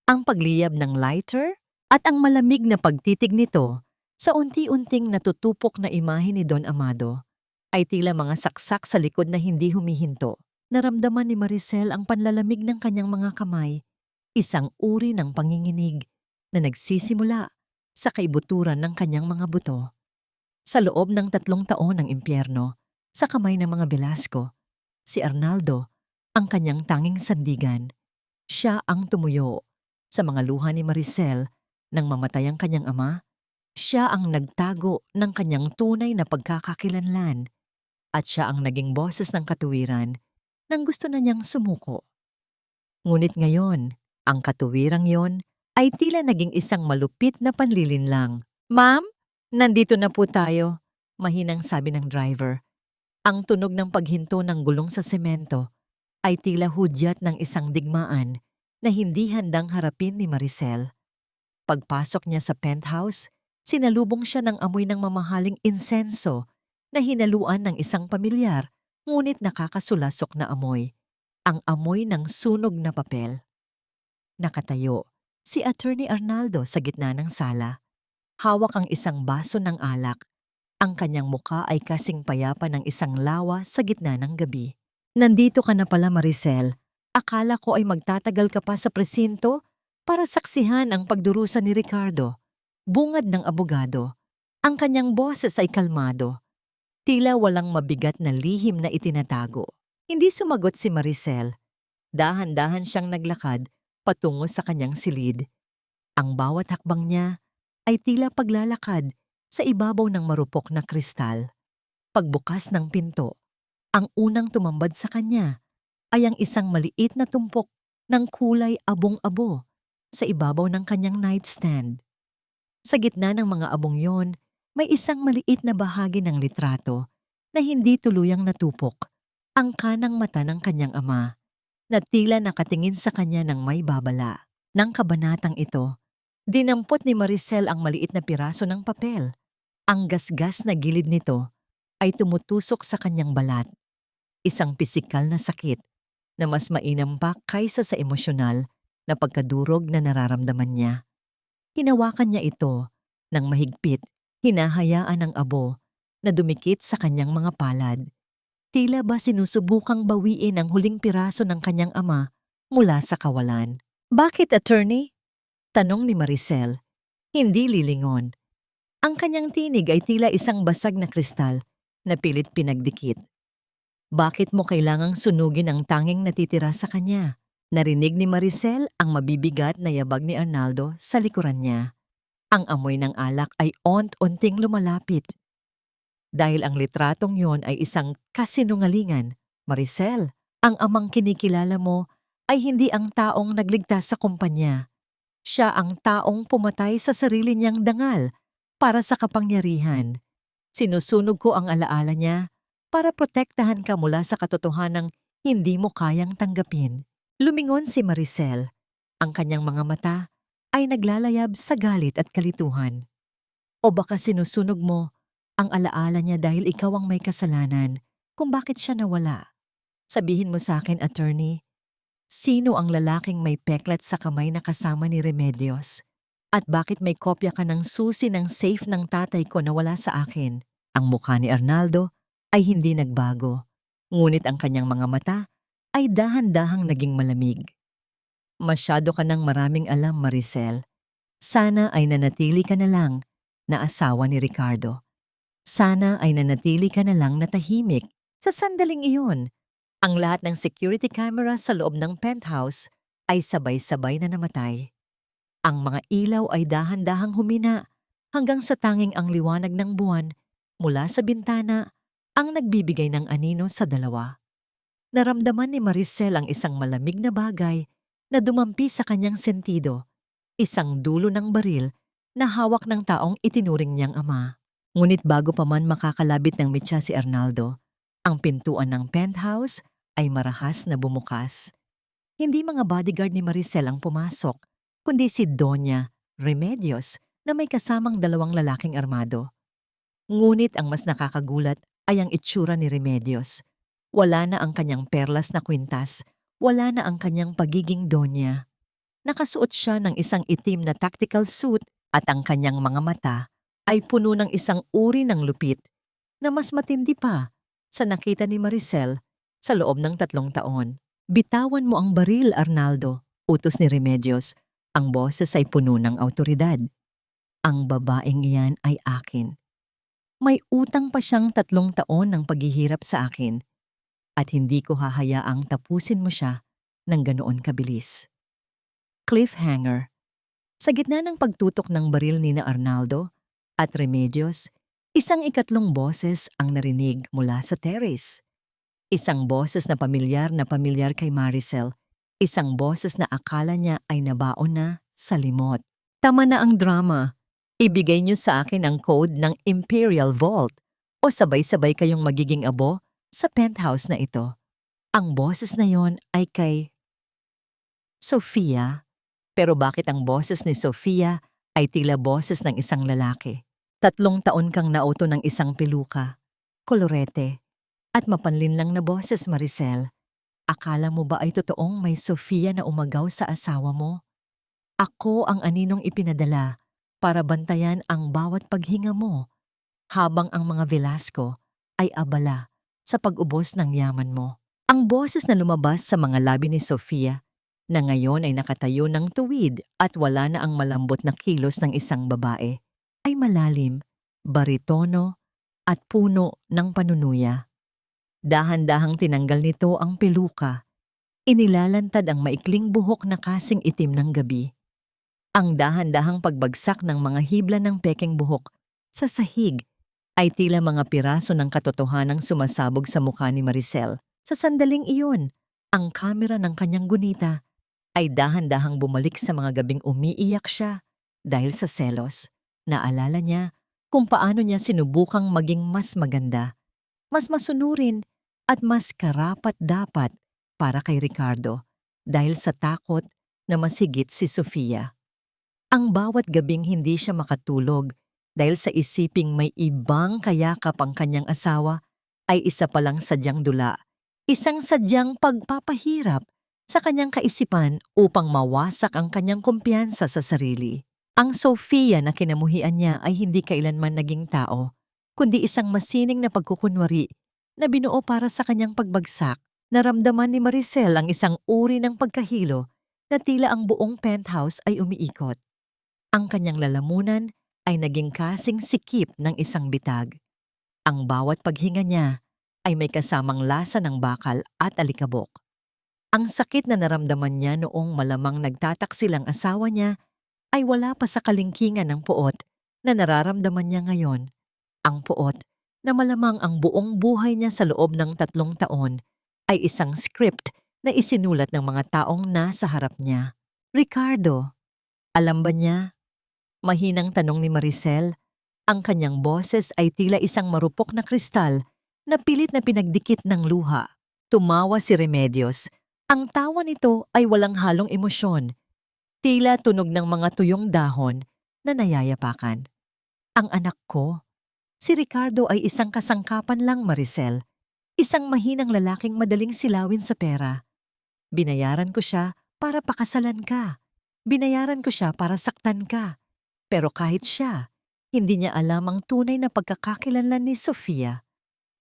ang pagliyab ng lighter, at ang malamig na pagtitig nito sa unti-unting natutupok na imahe ni Don Amado ay tila mga saksak sa likod na hindi humihinto. Naramdaman ni Maricel ang panlalamig ng kanyang mga kamay, isang uri ng panginginig na nagsisimula sa kaibuturan ng kanyang mga buto. Sa loob ng 3 taon ng impyerno, sa kamay ng mga Velasco, si Arnaldo ang kanyang tanging sandigan. Siya ang tumuyo sa mga luha ni Maricel nang mamatay ang kanyang ama. Siya ang nagtago ng kanyang tunay na pagkakakilanlan at siya ang naging boses ng katuwiran nang gusto na niyang sumuko. Ngunit ngayon, ang katuwirang yon ay tila naging isang malupit na panlilinlang. "Ma'am, nandito na po tayo," mahinang sabi ng driver. Ang tunog ng paghinto ng gulong sa semento ay tila hudyat ng isang digmaan na hindi handang harapin ni Maricel. Pagpasok niya sa penthouse, sinalubong siya ng amoy ng mamahaling insenso na hinaluan ng isang pamilyar ngunit nakakasulasok na amoy. Ang amoy ng sunog na papel. Nakatayo si Attorney Arnaldo sa gitna ng sala. Hawak ang isang baso ng alak. Ang kanyang muka ay kasing payapa ng isang lawa sa gitna ng gabi. "Nandito ka na pala, Maricel. Akala ko ay magtatagal ka pa sa presinto para saksihan ang pagdurusa ni Ricardo." Bungad ng abogado. Ang kanyang boses ay kalmado. Tila walang mabigat na lihim na itinatago. Hindi sumagot si Maricel. Dahan-dahan siyang naglakad patungo sa kanyang silid. Ang bawat hakbang niya ay tila paglalakad sa ibabaw ng marupok na kristal. Pagbukas ng pinto, Ang unang tumambad sa kanya ay ang isang maliit na tumpok ng kulay abong-abo sa ibabaw ng kanyang nightstand. Sa gitna ng mga abong yon, may isang maliit na bahagi ng litrato na hindi tuluyang natupok, ang kanang mata ng kanyang ama, na tila nakatingin sa kanya ng may babala. Ng kabanatang ito, dinampot ni Maricel ang maliit na piraso ng papel. Ang gasgas na gilid nito ay tumutusok sa kanyang balat. Isang pisikal na sakit na mas mainam pa kaysa sa emosyonal na pagkadurog na nararamdaman niya. Hinawakan niya ito ng mahigpit, hinahayaan ang abo na dumikit sa kanyang mga palad. Tila ba sinusubukang bawiin ang huling piraso ng kanyang ama mula sa kawalan. Bakit, attorney? Tanong ni Maricel. Hindi lilingon. Ang kanyang tinig ay tila isang basag na kristal na pilit pinagdikit. Bakit mo kailangang sunugin ang tanging natitira sa kanya? Narinig ni Maricel ang mabibigat na yabag ni Arnaldo sa likuran niya. Ang amoy ng alak ay ont-unting lumalapit. Dahil ang litratong yon ay isang kasinungalingan, Maricel, ang amang kinikilala mo ay hindi ang taong nagligtas sa kumpanya. Siya ang taong pumatay sa sarili niyang dangal para sa kapangyarihan. Sinusunog ko ang alaala niya para protektahan ka mula sa katotohanang hindi mo kayang tanggapin. Lumingon si Maricel. Ang kanyang mga mata ay naglalayab sa galit at kalituhan. O baka sinusunog mo ang alaala niya dahil ikaw ang may kasalanan kung bakit siya nawala. Sabihin mo sa akin, attorney, sino ang lalaking may peklat sa kamay na kasama ni Remedios? At bakit may kopya ka ng susi ng safe ng tatay ko na wala sa akin? Ang mukha ni Arnaldo ay hindi nagbago, ngunit ang kanyang mga mata ay dahan-dahang naging malamig. Masyado ka ng maraming alam, Maricel. Sana ay nanatili ka na lang na asawa ni Ricardo. Sana ay nanatili ka na lang na tahimik. Sa sandaling iyon, ang lahat ng security camera sa loob ng penthouse ay sabay-sabay na namatay. Ang mga ilaw ay dahan-dahang humina hanggang sa tanging ang liwanag ng buwan mula sa bintana ang nagbibigay ng anino sa dalawa. Naramdaman ni Maricel ang isang malamig na bagay na dumampi sa kanyang sentido, isang dulo ng baril na hawak ng taong itinuring niyang ama. Ngunit bago pa man makakalabit ng mitsa si Arnaldo, ang pintuan ng penthouse ay marahas na bumukas. Hindi mga bodyguard ni Maricel ang pumasok, kundi si Doña Remedios na may kasamang dalawang lalaking armado. Ngunit ang mas nakakagulat ay ang itsura ni Remedios. Wala na ang kanyang perlas na kwintas, wala na ang kanyang pagiging donya. Nakasuot siya ng isang itim na tactical suit at ang kanyang mga mata ay puno ng isang uri ng lupit na mas matindi pa sa nakita ni Maricel sa loob ng 3 taon. Bitawan mo ang baril, Arnaldo, utos ni Remedios. Ang boses ay puno ng awtoridad. Ang babaeng iyan ay akin. May utang pa siyang 3 taon ng paghihirap sa akin at hindi ko hahayaang tapusin mo siya ng ganoon kabilis. Cliffhanger. Sa gitna ng pagtutok ng baril ni na Arnaldo at Remedios, isang ikatlong boses ang narinig mula sa terrace. Isang boses na pamilyar kay Maricel. Isang boses na akala niya ay nabaon na sa limot. Tama na ang drama. Ibigay niyo sa akin ang code ng Imperial Vault o sabay-sabay kayong magiging abo sa penthouse na ito. Ang boses na yon ay kay Sofia. Pero bakit ang boses ni Sofia ay tila boses ng isang lalaki? 3 taon kang nauto ng isang peluka, kolorete, at mapanlinlang na boses, Maricel. Akala mo ba ay totoong may Sofia na umagaw sa asawa mo? Ako ang aninong ipinadala para bantayan ang bawat paghinga mo, habang ang mga Velasco ay abala sa pag-ubos ng yaman mo. Ang boses na lumabas sa mga labi ni Sofia, na ngayon ay nakatayo ng tuwid at wala na ang malambot na kilos ng isang babae, ay malalim, baritono, at puno ng panunuya. Dahan-dahang tinanggal nito ang peluka. Inilalantad ang maikling buhok na kasing itim ng gabi. Ang dahan-dahang pagbagsak ng mga hibla ng pekeng buhok sa sahig ay tila mga piraso ng katotohanang sumasabog sa mukha ni Maricel. Sa sandaling iyon, ang kamera ng kanyang gunita ay dahan-dahang bumalik sa mga gabing umiiyak siya dahil sa selos. Naalala niya kung paano niya sinubukang maging mas maganda, mas masunurin at mas karapat-dapat para kay Ricardo dahil sa takot na masigit si Sofia. Ang bawat gabing hindi siya makatulog dahil sa isiping may ibang kayakap ang kanyang asawa ay isa palang sadyang dula, isang sadyang pagpapahirap sa kanyang kaisipan upang mawasak ang kanyang kumpiyansa sa sarili. Ang Sofia na kinamuhian niya ay hindi kailanman naging tao, kundi isang masining na pagkukunwari na binuo para sa kanyang pagbagsak. Naramdaman ni Maricel ang isang uri ng pagkahilo na tila ang buong penthouse ay umiikot. Ang kanyang lalamunan ay naging kasing sikip ng isang bitag. Ang bawat paghinga niya ay may kasamang lasa ng bakal at alikabok. Ang sakit na naramdaman niya noong malamang nagtataksilang asawa niya ay wala pa sa kalingkingan ng puot na nararamdaman niya ngayon. Ang puot na malamang ang buong buhay niya sa loob ng 3 taon ay isang script na isinulat ng mga taong nasa harap niya. Ricardo, alam ba niya? Mahinang tanong ni Maricel. Ang kanyang boses ay tila isang marupok na kristal na pilit na pinagdikit ng luha. Tumawa si Remedios. Ang tawa nito ay walang halong emosyon. Tila tunog ng mga tuyong dahon na nayayapakan. Ang anak ko, si Ricardo ay isang kasangkapan lang, Maricel. Isang mahinang lalaking madaling silawin sa pera. Binayaran ko siya para pakasalan ka. Binayaran ko siya para saktan ka. Pero kahit siya, hindi niya alam ang tunay na pagkakakilanlan ni Sofia.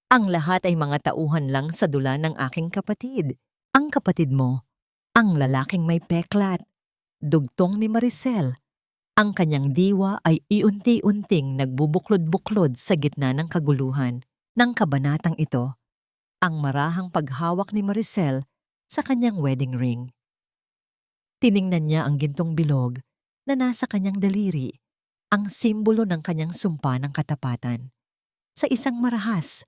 Ang lahat ay mga tauhan lang sa dula ng aking kapatid. Ang kapatid mo, ang lalaking may peklat. Dugtong ni Maricel. Ang kanyang diwa ay iunti-unting nagbubuklod-buklod sa gitna ng kaguluhan. Ng kabanatang ito, ang marahang paghawak ni Maricel sa kanyang wedding ring. Tiningnan niya ang gintong bilog na nasa kanyang daliri, ang simbolo ng kanyang sumpa ng katapatan. Sa isang marahas,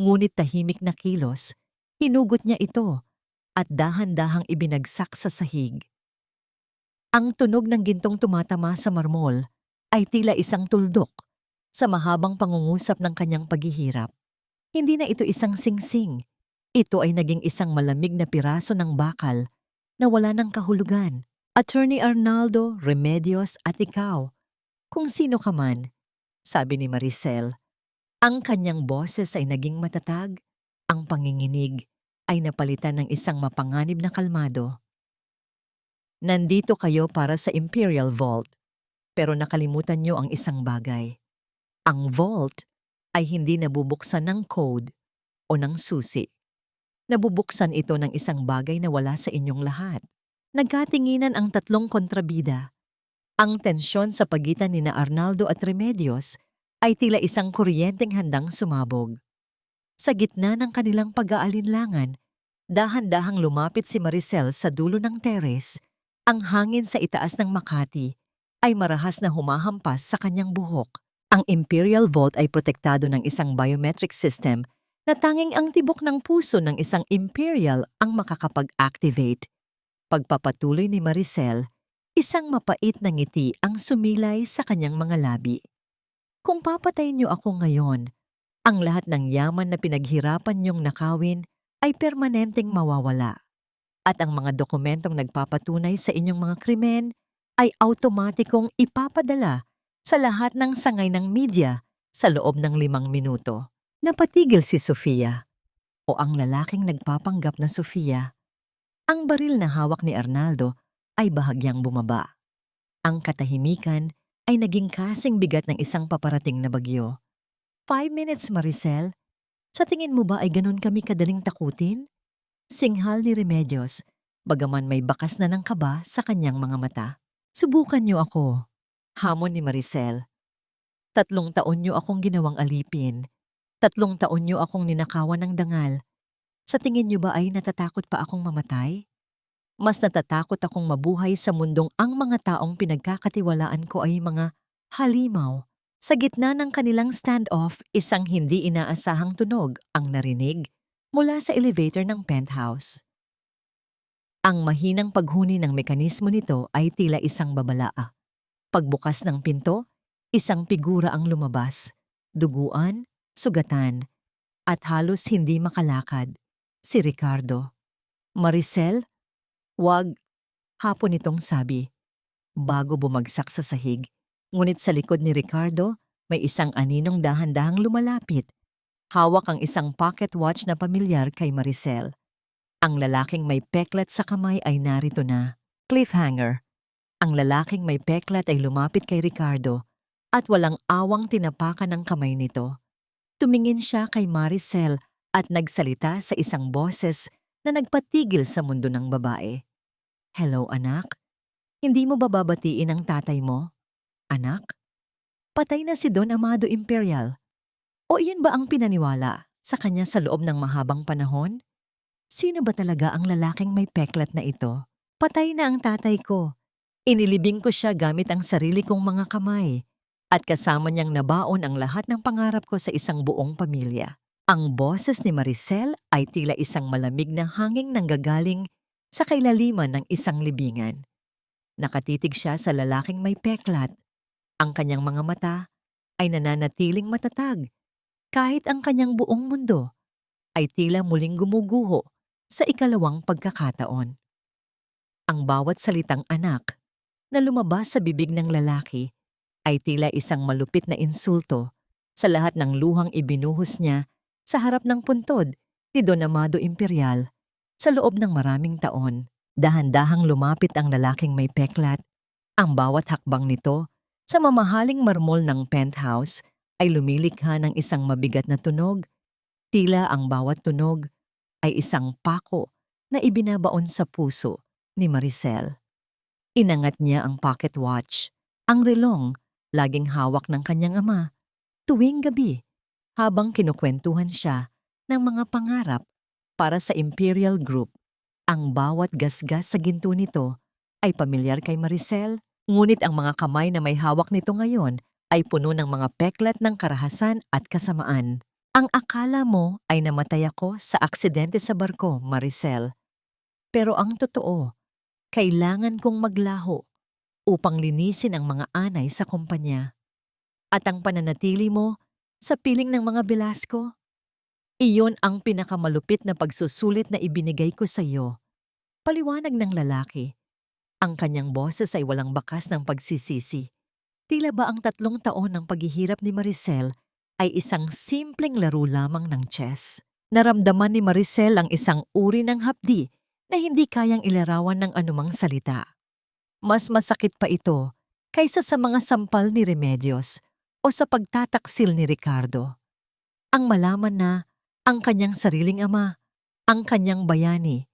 ngunit tahimik na kilos, hinugot niya ito at dahan-dahang ibinagsak sa sahig. Ang tunog ng gintong tumatama sa marmol ay tila isang tuldok sa mahabang pangungusap ng kanyang paghihirap. Hindi na ito isang singsing. Ito ay naging isang malamig na piraso ng bakal na wala ng kahulugan. Attorney Arnaldo, Remedios at ikaw, kung sino ka man, sabi ni Maricel. Ang kanyang boses ay naging matatag, ang panginginig ay napalitan ng isang mapanganib na kalmado. Nandito kayo para sa Imperial Vault, pero nakalimutan niyo ang isang bagay. Ang vault ay hindi nabubuksan ng code o ng susi. Nabubuksan ito ng isang bagay na wala sa inyong lahat. Nagkatinginan ang 3 kontrabida. Ang tensyon sa pagitan ni Arnaldo at Remedios ay tila isang kuryenteng handang sumabog. Sa gitna ng kanilang pag-aalinlangan, dahan-dahang lumapit si Maricel sa dulo ng teres. Ang hangin sa itaas ng Makati ay marahas na humahampas sa kanyang buhok. Ang Imperial Vault ay protektado ng isang biometric system na tanging ang tibok ng puso ng isang Imperial ang makakapag-activate. Pagpapatuloy ni Maricel, isang mapait na ngiti ang sumilay sa kanyang mga labi. Kung papatayin niyo ako ngayon, ang lahat ng yaman na pinaghirapan niyong nakawin ay permanenteng mawawala. At ang mga dokumentong nagpapatunay sa inyong mga krimen ay automatikong ipapadala sa lahat ng sangay ng media sa loob ng 5 minuto. Napatigil si Sofia, o ang lalaking nagpapanggap na Sofia. Ang baril na hawak ni Arnaldo ay bahagyang bumaba. Ang katahimikan ay naging kasing bigat ng isang paparating na bagyo. 5 minutes, Maricel. Sa tingin mo ba ay ganun kami kadaling takutin? Singhal ni Remedios, bagaman may bakas na ng kaba sa kanyang mga mata. Subukan niyo ako, hamon ni Maricel. 3 taon niyo akong ginawang alipin. 3 taon niyo akong ninakawan ng dangal. Sa tingin niyo ba ay natatakot pa akong mamatay? Mas natatakot akong mabuhay sa mundong ang mga taong pinagkakatiwalaan ko ay mga halimaw Sa gitna ng kanilang standoff, isang hindi inaasahang tunog ang narinig mula sa elevator ng penthouse. Ang mahinang paghuni ng mekanismo nito ay tila isang babala. Pagbukas ng pinto, isang figura ang lumabas. Duguan, sugatan, at halos hindi makalakad. Si Ricardo. Maricel, wag, hapon itong sabi, bago bumagsak sa sahig. Ngunit sa likod ni Ricardo, may isang aninong dahan-dahang lumalapit. Hawak ang isang pocket watch na pamilyar kay Maricel. Ang lalaking may peklat sa kamay ay narito na. Cliffhanger. Ang lalaking may peklat ay lumapit kay Ricardo at walang awang tinapakan ng kamay nito. Tumingin siya kay Maricel at nagsalita sa isang boses na nagpatigil sa mundo ng babae. Hello, anak. Hindi mo ba babatiin ang tatay mo? Anak? Patay na si Don Amado Imperial. O iyon ba ang pinaniwala sa kanya sa loob ng mahabang panahon? Sino ba talaga ang lalaking may peklat na ito? Patay na ang tatay ko. Inilibing ko siya gamit ang sarili kong mga kamay. At kasama niyang nabaon ang lahat ng pangarap ko sa isang buong pamilya. Ang boses ni Maricel ay tila isang malamig na hanging nanggagaling sa kailaliman ng isang libingan. Nakatitig siya sa lalaking may peklat. Ang kanyang mga mata ay nananatiling matatag kahit ang kanyang buong mundo ay tila muling gumuguho sa ikalawang pagkakataon. Ang bawat salitang anak na lumabas sa bibig ng lalaki ay tila isang malupit na insulto sa lahat ng luhang ibinuhos niya sa harap ng puntod ni Don Amado Imperial sa loob ng maraming taon. Dahan-dahang lumapit ang lalaking may peklat. Ang bawat hakbang nito sa mamahaling marmol ng penthouse ay lumilikha ng isang mabigat na tunog. Tila ang bawat tunog ay isang pako na ibinabaon sa puso ni Maricel. Inangat niya ang pocket watch, ang relong, laging hawak ng kanyang ama, tuwing gabi, habang kinukwentuhan siya ng mga pangarap para sa Imperial Group. Ang bawat gasgas sa ginto nito ay pamilyar kay Maricel, ngunit ang mga kamay na may hawak nito ngayon ay puno ng mga peklat ng karahasan at kasamaan. Ang akala mo ay namatay ako sa aksidente sa barko, Maricel. Pero ang totoo, kailangan kong maglaho upang linisin ang mga anay sa kumpanya. At ang pananatili mo sa piling ng mga Velasco, iyon ang pinakamalupit na pagsusulit na ibinigay ko sa iyo. Paliwanag ng lalaki. Ang kanyang boses ay walang bakas ng pagsisisi. Tila ba ang 3 taon ng paghihirap ni Maricel ay isang simpleng laro lamang ng chess. Naramdaman ni Maricel ang isang uri ng hapdi na hindi kayang ilarawan ng anumang salita. Mas masakit pa ito kaysa sa mga sampal ni Remedios o sa pagtataksil ni Ricardo. Ang malaman na ang kanyang sariling ama, ang kanyang bayani,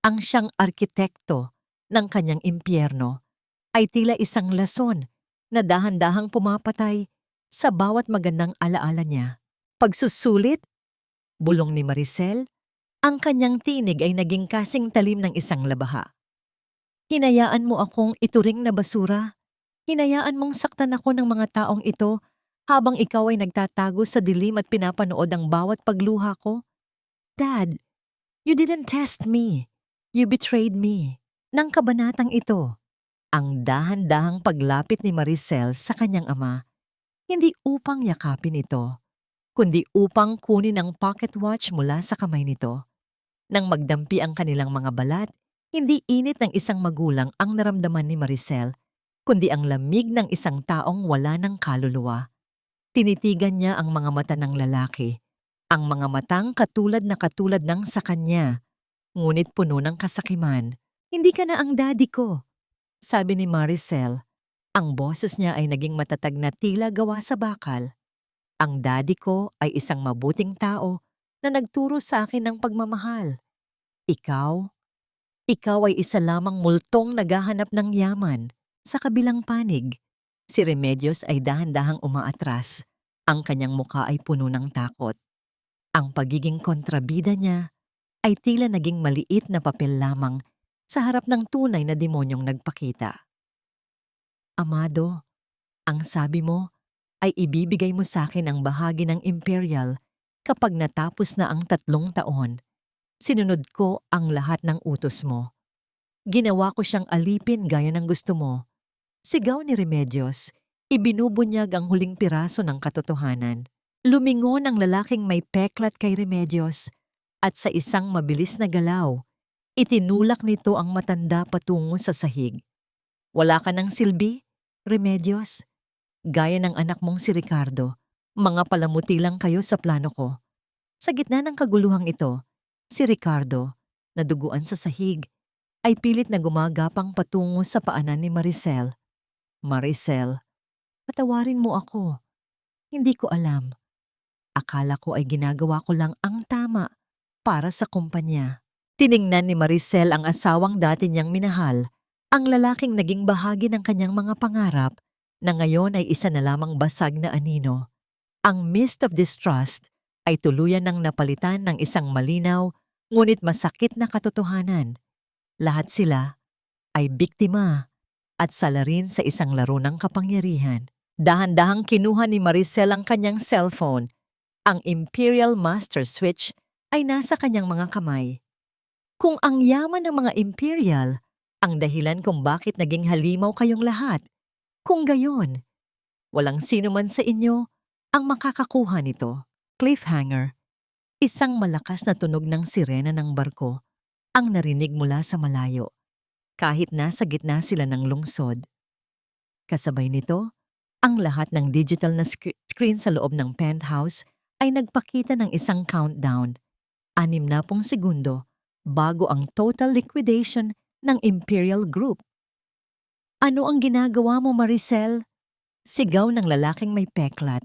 ang siyang arkitekto ng kanyang impyerno ay tila isang lason na dahan-dahang pumapatay sa bawat magandang alaala niya. Pagsusulit, bulong ni Maricel, ang kanyang tinig ay naging kasing talim ng isang labaha. Hinayaan mo akong ituring na basura. Hinayaan mong saktan ako ng mga taong ito habang ikaw ay nagtatago sa dilim at pinapanood ang bawat pagluha ko. Dad, you didn't test me. You betrayed me. Nang kabanatang ito, ang dahan-dahang paglapit ni Maricel sa kanyang ama, hindi upang yakapin ito, kundi upang kunin ang pocket watch mula sa kamay nito. Nang magdampi ang kanilang mga balat, hindi init ng isang magulang ang naramdaman ni Maricel, kundi ang lamig ng isang taong wala ng kaluluwa. Tinitigan niya ang mga mata ng lalaki, ang mga matang katulad ng sa kanya, ngunit puno ng kasakiman. Hindi ka na ang daddy ko, sabi ni Maricel. Ang boses niya ay naging matatag na tila gawa sa bakal. Ang daddy ko ay isang mabuting tao na nagturo sa akin ng pagmamahal. Ikaw ay isa lamang multong naghahanap ng yaman. Sa kabilang panig, si Remedios ay dahan-dahang umaatras. Ang kanyang mukha ay puno ng takot. Ang pagiging kontrabida niya ay tila naging maliit na papel lamang sa harap ng tunay na demonyong nagpakita. Amado, ang sabi mo ay ibibigay mo sa akin ang bahagi ng Imperial kapag natapos na ang 3 taon. Sinunod ko ang lahat ng utos mo. Ginawa ko siyang alipin gaya ng gusto mo. Sigaw ni Remedios, ibinubunyag ang huling piraso ng katotohanan. Lumingon ang lalaking may peklat kay Remedios at sa isang mabilis na galaw, itinulak nito ang matanda patungo sa sahig. Wala ka ng silbi, Remedios? Gaya ng anak mong si Ricardo, mga palamuti lang kayo sa plano ko. Sa gitna ng kaguluhang ito, si Ricardo, na duguan sa sahig, ay pilit na gumagapang patungo sa paanan ni Maricel. Maricel, patawarin mo ako. Hindi ko alam. Akala ko ay ginagawa ko lang ang tama para sa kumpanya. Tiningnan ni Maricel ang asawang dati niyang minahal, ang lalaking naging bahagi ng kanyang mga pangarap na ngayon ay isa na lamang basag na anino. Ang mist of distrust ay tuluyan ng napalitan ng isang malinaw ngunit masakit na katotohanan. Lahat sila ay biktima at salarin sa isang laro ng kapangyarihan. Dahan-dahang kinuha ni Maricel ang kanyang cellphone. Ang Imperial Master Switch ay nasa kanyang mga kamay. Kung ang yaman ng mga Imperial ang dahilan kung bakit naging halimaw kayong lahat, kung gayon, walang sino man sa inyo ang makakakuha nito. Cliffhanger. Isang malakas na tunog ng sirena ng barko ang narinig mula sa malayo, kahit nasa gitna sila ng lungsod. Kasabay nito, ang lahat ng digital na screen sa loob ng penthouse ay nagpakita ng isang countdown, 60 segundo, bago ang total liquidation ng Imperial Group. Ano ang ginagawa mo, Maricel? Sigaw ng lalaking may peklat.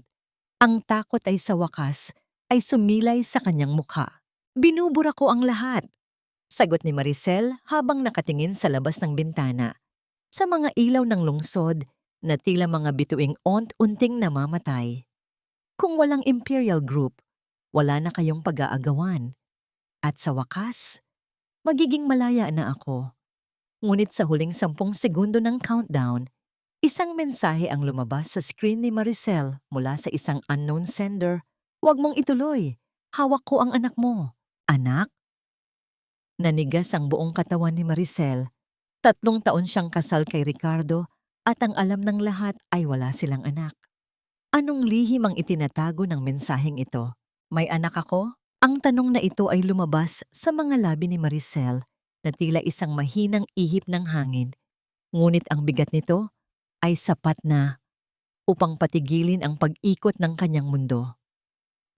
Ang takot ay sa wakas ay sumilay sa kanyang mukha. Binubura ko ang lahat. Sagot ni Maricel habang nakatingin sa labas ng bintana. Sa mga ilaw ng lungsod na tila mga bituing unting namamatay. Kung walang Imperial Group, wala na kayong pag-aagawan. At sa wakas, magiging malaya na ako. Ngunit sa huling 10 segundo ng countdown, isang mensahe ang lumabas sa screen ni Maricel mula sa isang unknown sender. Huwag mong ituloy. Hawak ko ang anak mo. Anak? Nanigas ang buong katawan ni Maricel. 3 taon siyang kasal kay Ricardo at ang alam ng lahat ay wala silang anak. Anong lihim ang itinatago ng mensaheng ito? May anak ako? Ang tanong na ito ay lumabas sa mga labi ni Maricel na tila isang mahinang ihip ng hangin. Ngunit ang bigat nito ay sapat na upang patigilin ang pag-ikot ng kanyang mundo.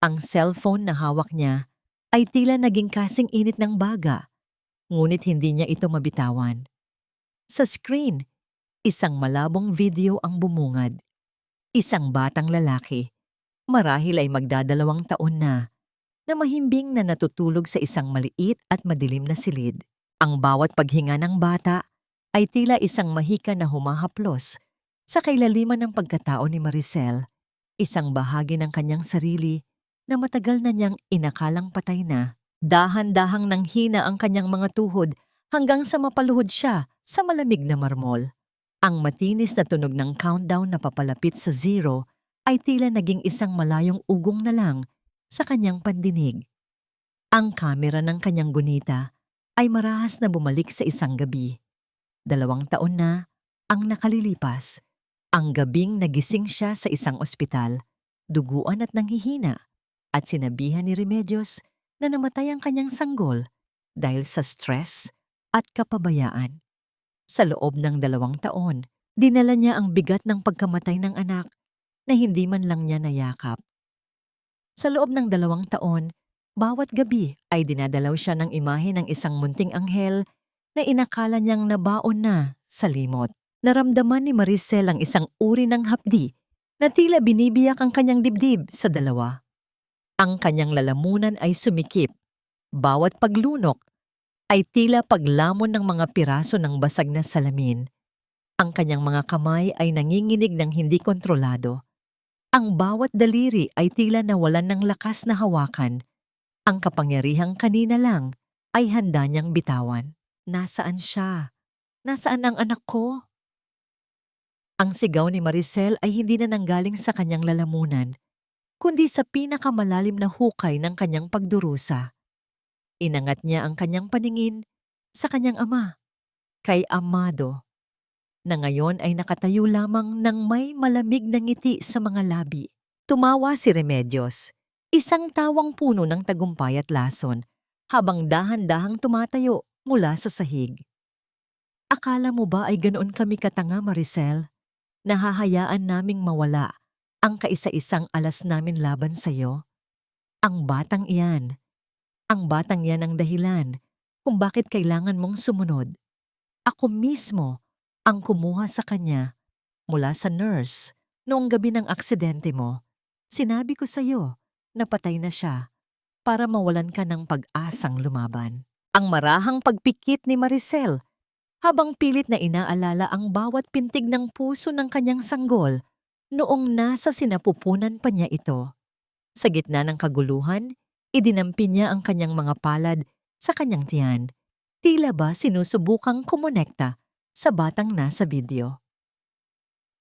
Ang cellphone na hawak niya ay tila naging kasing init ng baga, ngunit hindi niya ito mabitawan. Sa screen, isang malabong video ang bumungad. Isang batang lalaki, marahil ay magdadalawang taon na mahimbing na natutulog sa isang maliit at madilim na silid. Ang bawat paghinga ng bata ay tila isang mahika na humahaplos sa kailaliman ng pagkatao ni Maricel, isang bahagi ng kanyang sarili na matagal na niyang inakalang patay na. Dahan-dahang nanghina ang kanyang mga tuhod hanggang sa mapaluhod siya sa malamig na marmol. Ang matinis na tunog ng countdown na papalapit sa 0 ay tila naging isang malayong ugong na lang sa kanyang pandinig. Ang kamera ng kanyang gunita ay marahas na bumalik sa isang gabi. 2 taon na ang nakalilipas. Ang gabing nagising siya sa isang ospital, duguan at nanghihina, at sinabihan ni Remedios na namatay ang kanyang sanggol dahil sa stress at kapabayaan. Sa loob ng 2 taon, dinala niya ang bigat ng pagkamatay ng anak na hindi man lang niya nayakap. Sa loob ng 2 taon, bawat gabi ay dinadalaw siya ng imahe ng isang munting anghel na inakala niyang nabaon na sa limot. Naramdaman ni Maricel ang isang uri ng hapdi na tila binibiyak ang kanyang dibdib sa dalawa. Ang kanyang lalamunan ay sumikip. Bawat paglunok ay tila paglamon ng mga piraso ng basag na salamin. Ang kanyang mga kamay ay nanginginig ng hindi kontrolado. Ang bawat daliri ay tila nawalan ng lakas na hawakan. Ang kapangyarihang kanina lang ay handa niyang bitawan. Nasaan siya? Nasaan ang anak ko? Ang sigaw ni Maricel ay hindi na nanggaling sa kanyang lalamunan, kundi sa pinakamalalim na hukay ng kanyang pagdurusa. Inangat niya ang kanyang paningin sa kanyang ama, kay Amado, na ngayon ay nakatayo lamang ng may malamig na ngiti sa mga labi. Tumawa si Remedios, isang tawang puno ng tagumpay at lason, habang dahan-dahang tumatayo mula sa sahig. Akala mo ba ay ganoon kami katanga, Maricel? Nahahayaan naming mawala ang kaisa-isang alas namin laban sa'yo? Ang batang iyan. Ang batang yan ang dahilan kung bakit kailangan mong sumunod. Ako mismo ang kumuha sa kanya mula sa nurse noong gabi ng aksidente mo. Sinabi ko sa'yo na patay na siya para mawalan ka ng pag-asang lumaban. Ang marahang pagpikit ni Maricel habang pilit na inaalala ang bawat pintig ng puso ng kanyang sanggol noong nasa sinapupunan pa niya ito. Sa gitna ng kaguluhan, idinampi niya ang kanyang mga palad sa kanyang tiyan. Tila ba sinusubukang kumonekta sa batang nasa video.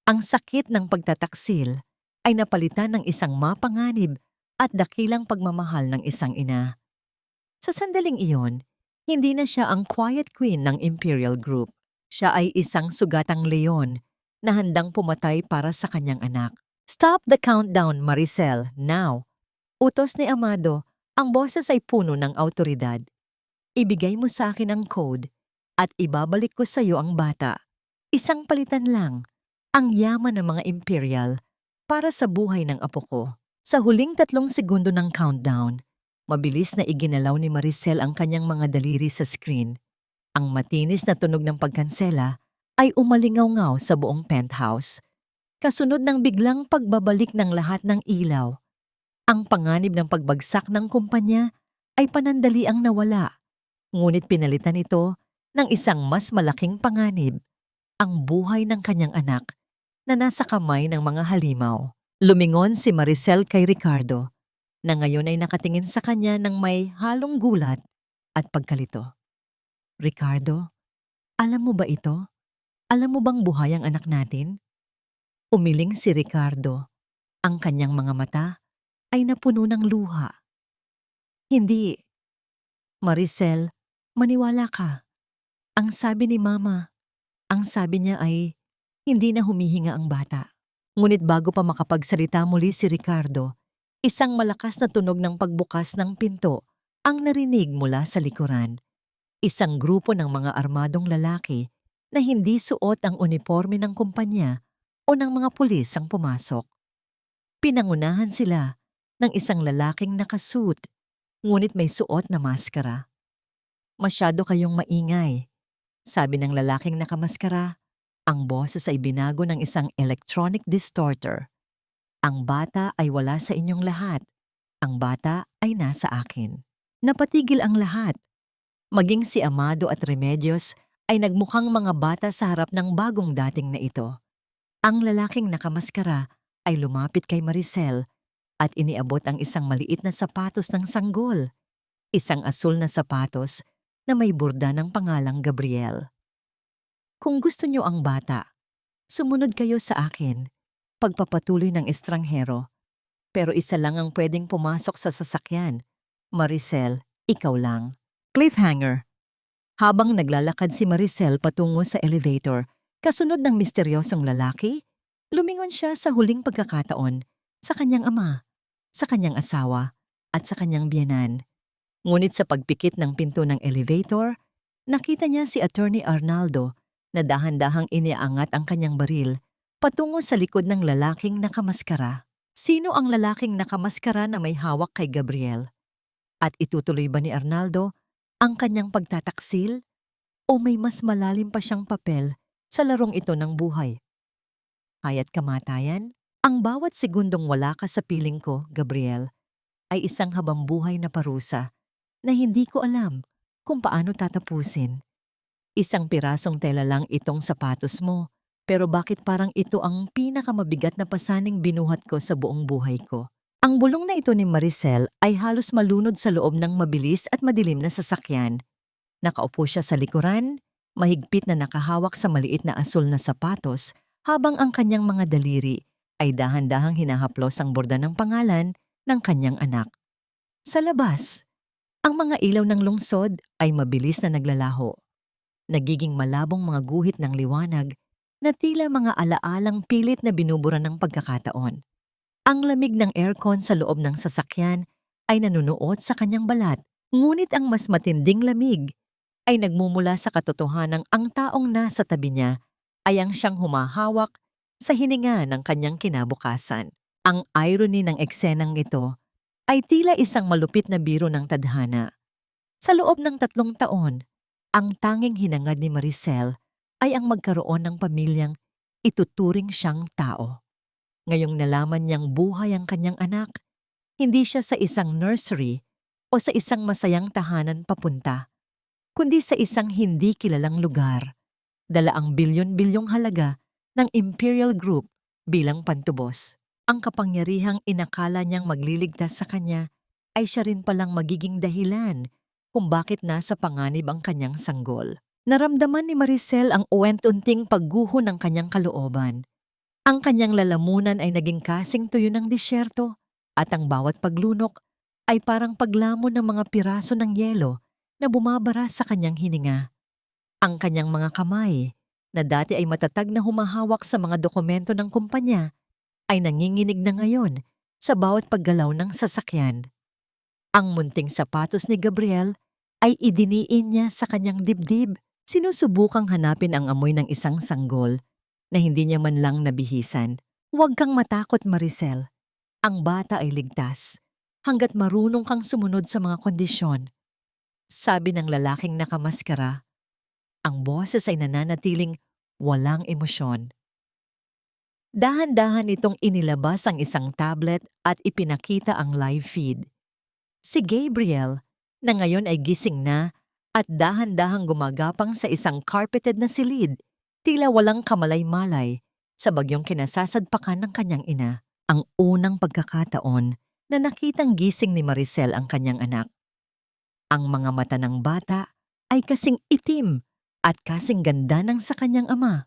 Ang sakit ng pagtataksil ay napalitan ng isang mapanganib at dakilang pagmamahal ng isang ina. Sa sandaling iyon, hindi na siya ang quiet queen ng Imperial Group. Siya ay isang sugatang leon na handang pumatay para sa kanyang anak. Stop the countdown, Maricel, now. Utos ni Amado, ang boses ay puno ng awtoridad. Ibigay mo sa akin ang code at ibabalik ko sa iyo ang bata. Isang palitan lang, ang yaman ng mga Imperial para sa buhay ng apo ko. Sa huling 3 segundo ng countdown, mabilis na iginalaw ni Maricel ang kanyang mga daliri sa screen. Ang matinis na tunog ng pagkansela ay umalingaw-ngaw sa buong penthouse. Kasunod ng biglang pagbabalik ng lahat ng ilaw. Ang panganib ng pagbagsak ng kumpanya ay panandaliang nawala. Ngunit pinalitan ito ng isang mas malaking panganib, ang buhay ng kanyang anak na nasa kamay ng mga halimaw. Lumingon si Maricel kay Ricardo, na ngayon ay nakatingin sa kanya ng may halong gulat at pagkalito. Ricardo, alam mo ba ito? Alam mo bang buhay ang anak natin? Umiling si Ricardo. Ang kanyang mga mata ay napuno ng luha. Hindi. Maricel, maniwala ka. Ang sabi ni Mama, ang sabi niya ay hindi na humihinga ang bata. Ngunit bago pa makapagsalita muli si Ricardo, isang malakas na tunog ng pagbukas ng pinto ang narinig mula sa likuran. Isang grupo ng mga armadong lalaki na hindi suot ang uniforme ng kumpanya o ng mga pulis ang pumasok. Pinangunahan sila ng isang lalaking nakasuit, ngunit may suot na maskara. Masyado kayong maingay, sabi ng lalaking nakamaskara. Ang boses ay binago ng isang electronic distorter. Ang bata ay wala sa inyong lahat. Ang bata ay nasa akin. Napatigil ang lahat. Maging si Amado at Remedios ay nagmukhang mga bata sa harap ng bagong dating na ito. Ang lalaking nakamaskara ay lumapit kay Maricel at iniabot ang isang maliit na sapatos ng sanggol. Isang asul na sapatos na may burda ng pangalang Gabriel. Kung gusto niyo ang bata, sumunod kayo sa akin. Pagpapatuloy ng estranghero. Pero isa lang ang pwedeng pumasok sa sasakyan. Maricel, ikaw lang. Cliffhanger. Habang naglalakad si Maricel patungo sa elevator, kasunod ng misteryosong lalaki, lumingon siya sa huling pagkakataon sa kanyang ama, sa kanyang asawa, at sa kanyang biyenan. Ngunit sa pagpikit ng pinto ng elevator, nakita niya si Attorney Arnaldo na dahan-dahang iniangat ang kanyang baril patungo sa likod ng lalaking nakamaskara. Sino ang lalaking nakamaskara na may hawak kay Gabriel? At itutuloy ba ni Arnaldo ang kanyang pagtataksil? O may mas malalim pa siyang papel sa larong ito ng buhay? Kaya't kamatayan, ang bawat segundong wala ka sa piling ko, Gabriel, ay isang habambuhay na parusa na hindi ko alam kung paano tatapusin. Isang pirasong tela lang itong sapatos mo, pero bakit parang ito ang pinakamabigat na pasaning binuhat ko sa buong buhay ko? Ang bulong na ito ni Maricel ay halos malunod sa loob ng mabilis at madilim na sasakyan. Nakaupo siya sa likuran, mahigpit na nakahawak sa maliit na asul na sapatos habang ang kanyang mga daliri ay dahan-dahang hinahaplos ang borda ng pangalan ng kanyang anak. Sa labas, ang mga ilaw ng lungsod ay mabilis na naglalaho. Nagiging malabong mga guhit ng liwanag na tila mga alaalang pilit na binubura ng pagkakataon. Ang lamig ng aircon sa loob ng sasakyan ay nanunuot sa kanyang balat, ngunit ang mas matinding lamig ay nagmumula sa katotohanang ang taong nasa tabi niya ay ang siyang humahawak sa hininga ng kanyang kinabukasan. Ang irony ng eksenang ito ay tila isang malupit na biro ng tadhana. Sa loob ng 3 taon, ang tanging hinangad ni Maricel ay ang magkaroon ng pamilyang ituturing siyang tao. Ngayong nalaman niyang buhay ang kanyang anak, hindi siya sa isang nursery o sa isang masayang tahanan papunta, kundi sa isang hindi kilalang lugar, dala ang bilyon-bilyong halaga ng Imperial Group bilang pantubos. Ang kapangyarihang inakala niyang magliligtas sa kanya ay siya rin palang magiging dahilan kung bakit nasa panganib ang kanyang sanggol. Naramdaman ni Maricel ang uwent-unting pagguho ng kanyang kalooban. Ang kanyang lalamunan ay naging kasing tuyo ng disyerto at ang bawat paglunok ay parang paglamon ng mga piraso ng yelo na bumabara sa kanyang hininga. Ang kanyang mga kamay, na dati ay matatag na humahawak sa mga dokumento ng kumpanya, ay nanginginig na ngayon sa bawat paggalaw ng sasakyan. Ang munting sapatos ni Gabriel ay idiniin niya sa kanyang dibdib, sinusubukang hanapin ang amoy ng isang sanggol na hindi niya man lang nabihisan. Huwag kang matakot, Maricel. Ang bata ay ligtas hanggat marunong kang sumunod sa mga kondisyon. Sabi ng lalaking nakamaskara, ang boses ay nananatiling walang emosyon. Dahan-dahan itong inilabas ang isang tablet at ipinakita ang live feed. Si Gabriel, na ngayon ay gising na at dahan-dahang gumagapang sa isang carpeted na silid, tila walang kamalay-malay sa bagyong kinasasadpakan ng kanyang ina. Ang unang pagkakataon na nakitang gising ni Maricel ang kanyang anak. Ang mga mata ng bata ay kasing itim at kasing ganda ng sa kanyang ama.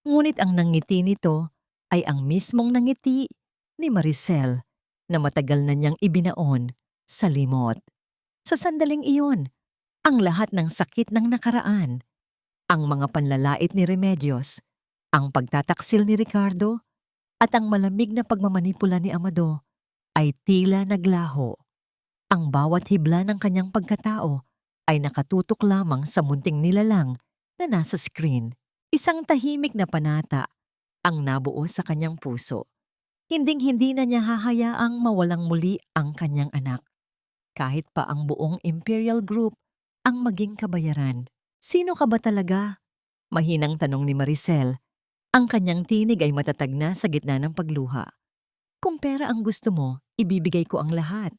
Ngunit ang nangiti nito ay ang mismong nangiti ni Maricel na matagal na niyang ibinaon sa limot. Sa sandaling iyon, ang lahat ng sakit ng nakaraan, ang mga panlalait ni Remedios, ang pagtataksil ni Ricardo, at ang malamig na pagmamanipula ni Amado ay tila naglaho. Ang bawat hibla ng kanyang pagkatao ay nakatutok lamang sa munting nilalang na nasa screen. Isang tahimik na panata ang nabuo sa kanyang puso. Hinding-hindi na niya hahayaang mawalang muli ang kanyang anak. Kahit pa ang buong Imperial Group ang maging kabayaran. Sino ka ba talaga? Mahinang tanong ni Maricel. Ang kanyang tinig ay matatag na sa gitna ng pagluha. Kung pera ang gusto mo, ibibigay ko ang lahat.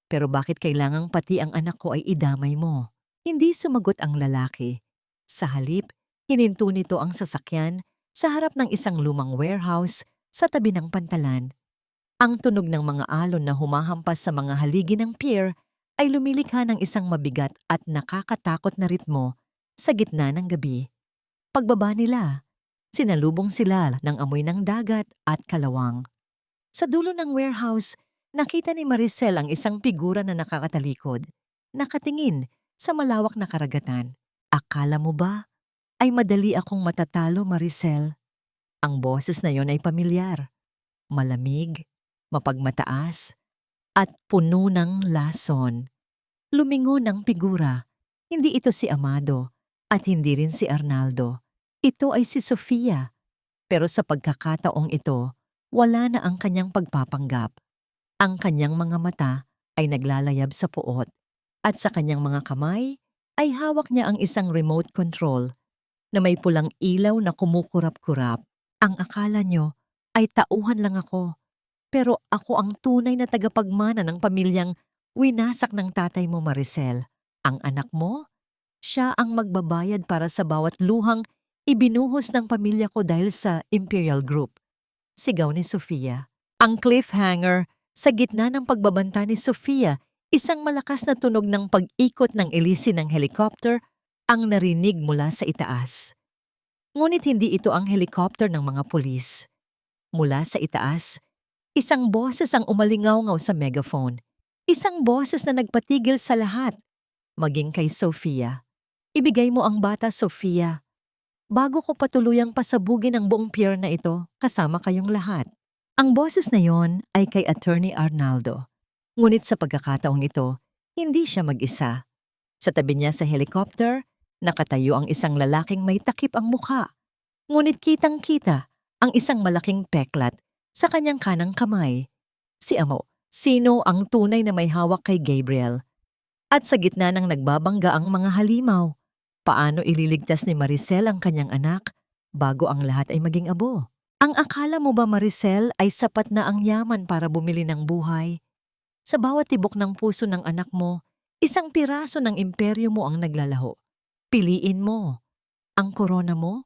Pero bakit kailangang pati ang anak ko ay idamay mo? Hindi sumagot ang lalaki. Sa halip, hininto nito ang sasakyan sa harap ng isang lumang warehouse sa tabi ng pantalan. Ang tunog ng mga alon na humahampas sa mga haligi ng pier ay lumilikha ng isang mabigat at nakakatakot na ritmo sa gitna ng gabi. Pagbaba nila, sinalubong sila ng amoy ng dagat at kalawang. Sa dulo ng warehouse, nakita ni Maricel ang isang figura na nakakatalikod, nakatingin sa malawak na karagatan. Akala mo ba ay madali akong matatalo, Maricel? Ang boses na yon ay pamilyar, malamig, mapagmataas, at puno ng lason. Lumingon ang figura. Hindi ito si Amado at hindi rin si Arnaldo. Ito ay si Sofia. Pero sa pagkakataong ito, wala na ang kanyang pagpapanggap. Ang kanyang mga mata ay naglalayab sa puot at sa kanyang mga kamay ay hawak niya ang isang remote control na may pulang ilaw na kumukurap-kurap. Ang akala nyo ay tauhan lang ako, pero ako ang tunay na tagapagmana ng pamilyang winasak ng tatay mo, Maricel. Ang anak mo? Siya ang magbabayad para sa bawat luhang ibinuhos ng pamilya ko dahil sa Imperial Group. Sigaw ni Sofia. Ang cliffhanger, sa gitna ng pagbabanta ni Sofia, isang malakas na tunog ng pag-ikot ng elisi ng helicopter ang narinig mula sa itaas. Ngunit hindi ito ang helicopter ng mga pulis. Mula sa itaas, isang boses ang umalingaw-ngaw sa megaphone. Isang boses na nagpatigil sa lahat, maging kay Sofia. Ibigay mo ang bata, Sofia, bago ko patuluyang pasabugin ang buong pier na ito kasama kayong lahat. Ang boses na yon ay kay Attorney Arnaldo. Ngunit sa pagkakataong ito, hindi siya mag-isa. Sa tabi niya sa helicopter, nakatayo ang isang lalaking may takip ang mukha. Ngunit kitang-kita ang isang malaking peklat sa kanyang kanang kamay. Si Amo, sino ang tunay na may hawak kay Gabriel? At sa gitna ng nagbabangga ang mga halimaw, paano ililigtas ni Maricel ang kanyang anak bago ang lahat ay maging abo? Ang akala mo ba, Maricel, ay sapat na ang yaman para bumili ng buhay? Sa bawat tibok ng puso ng anak mo, isang piraso ng imperyo mo ang naglalaho. Piliin mo, ang korona mo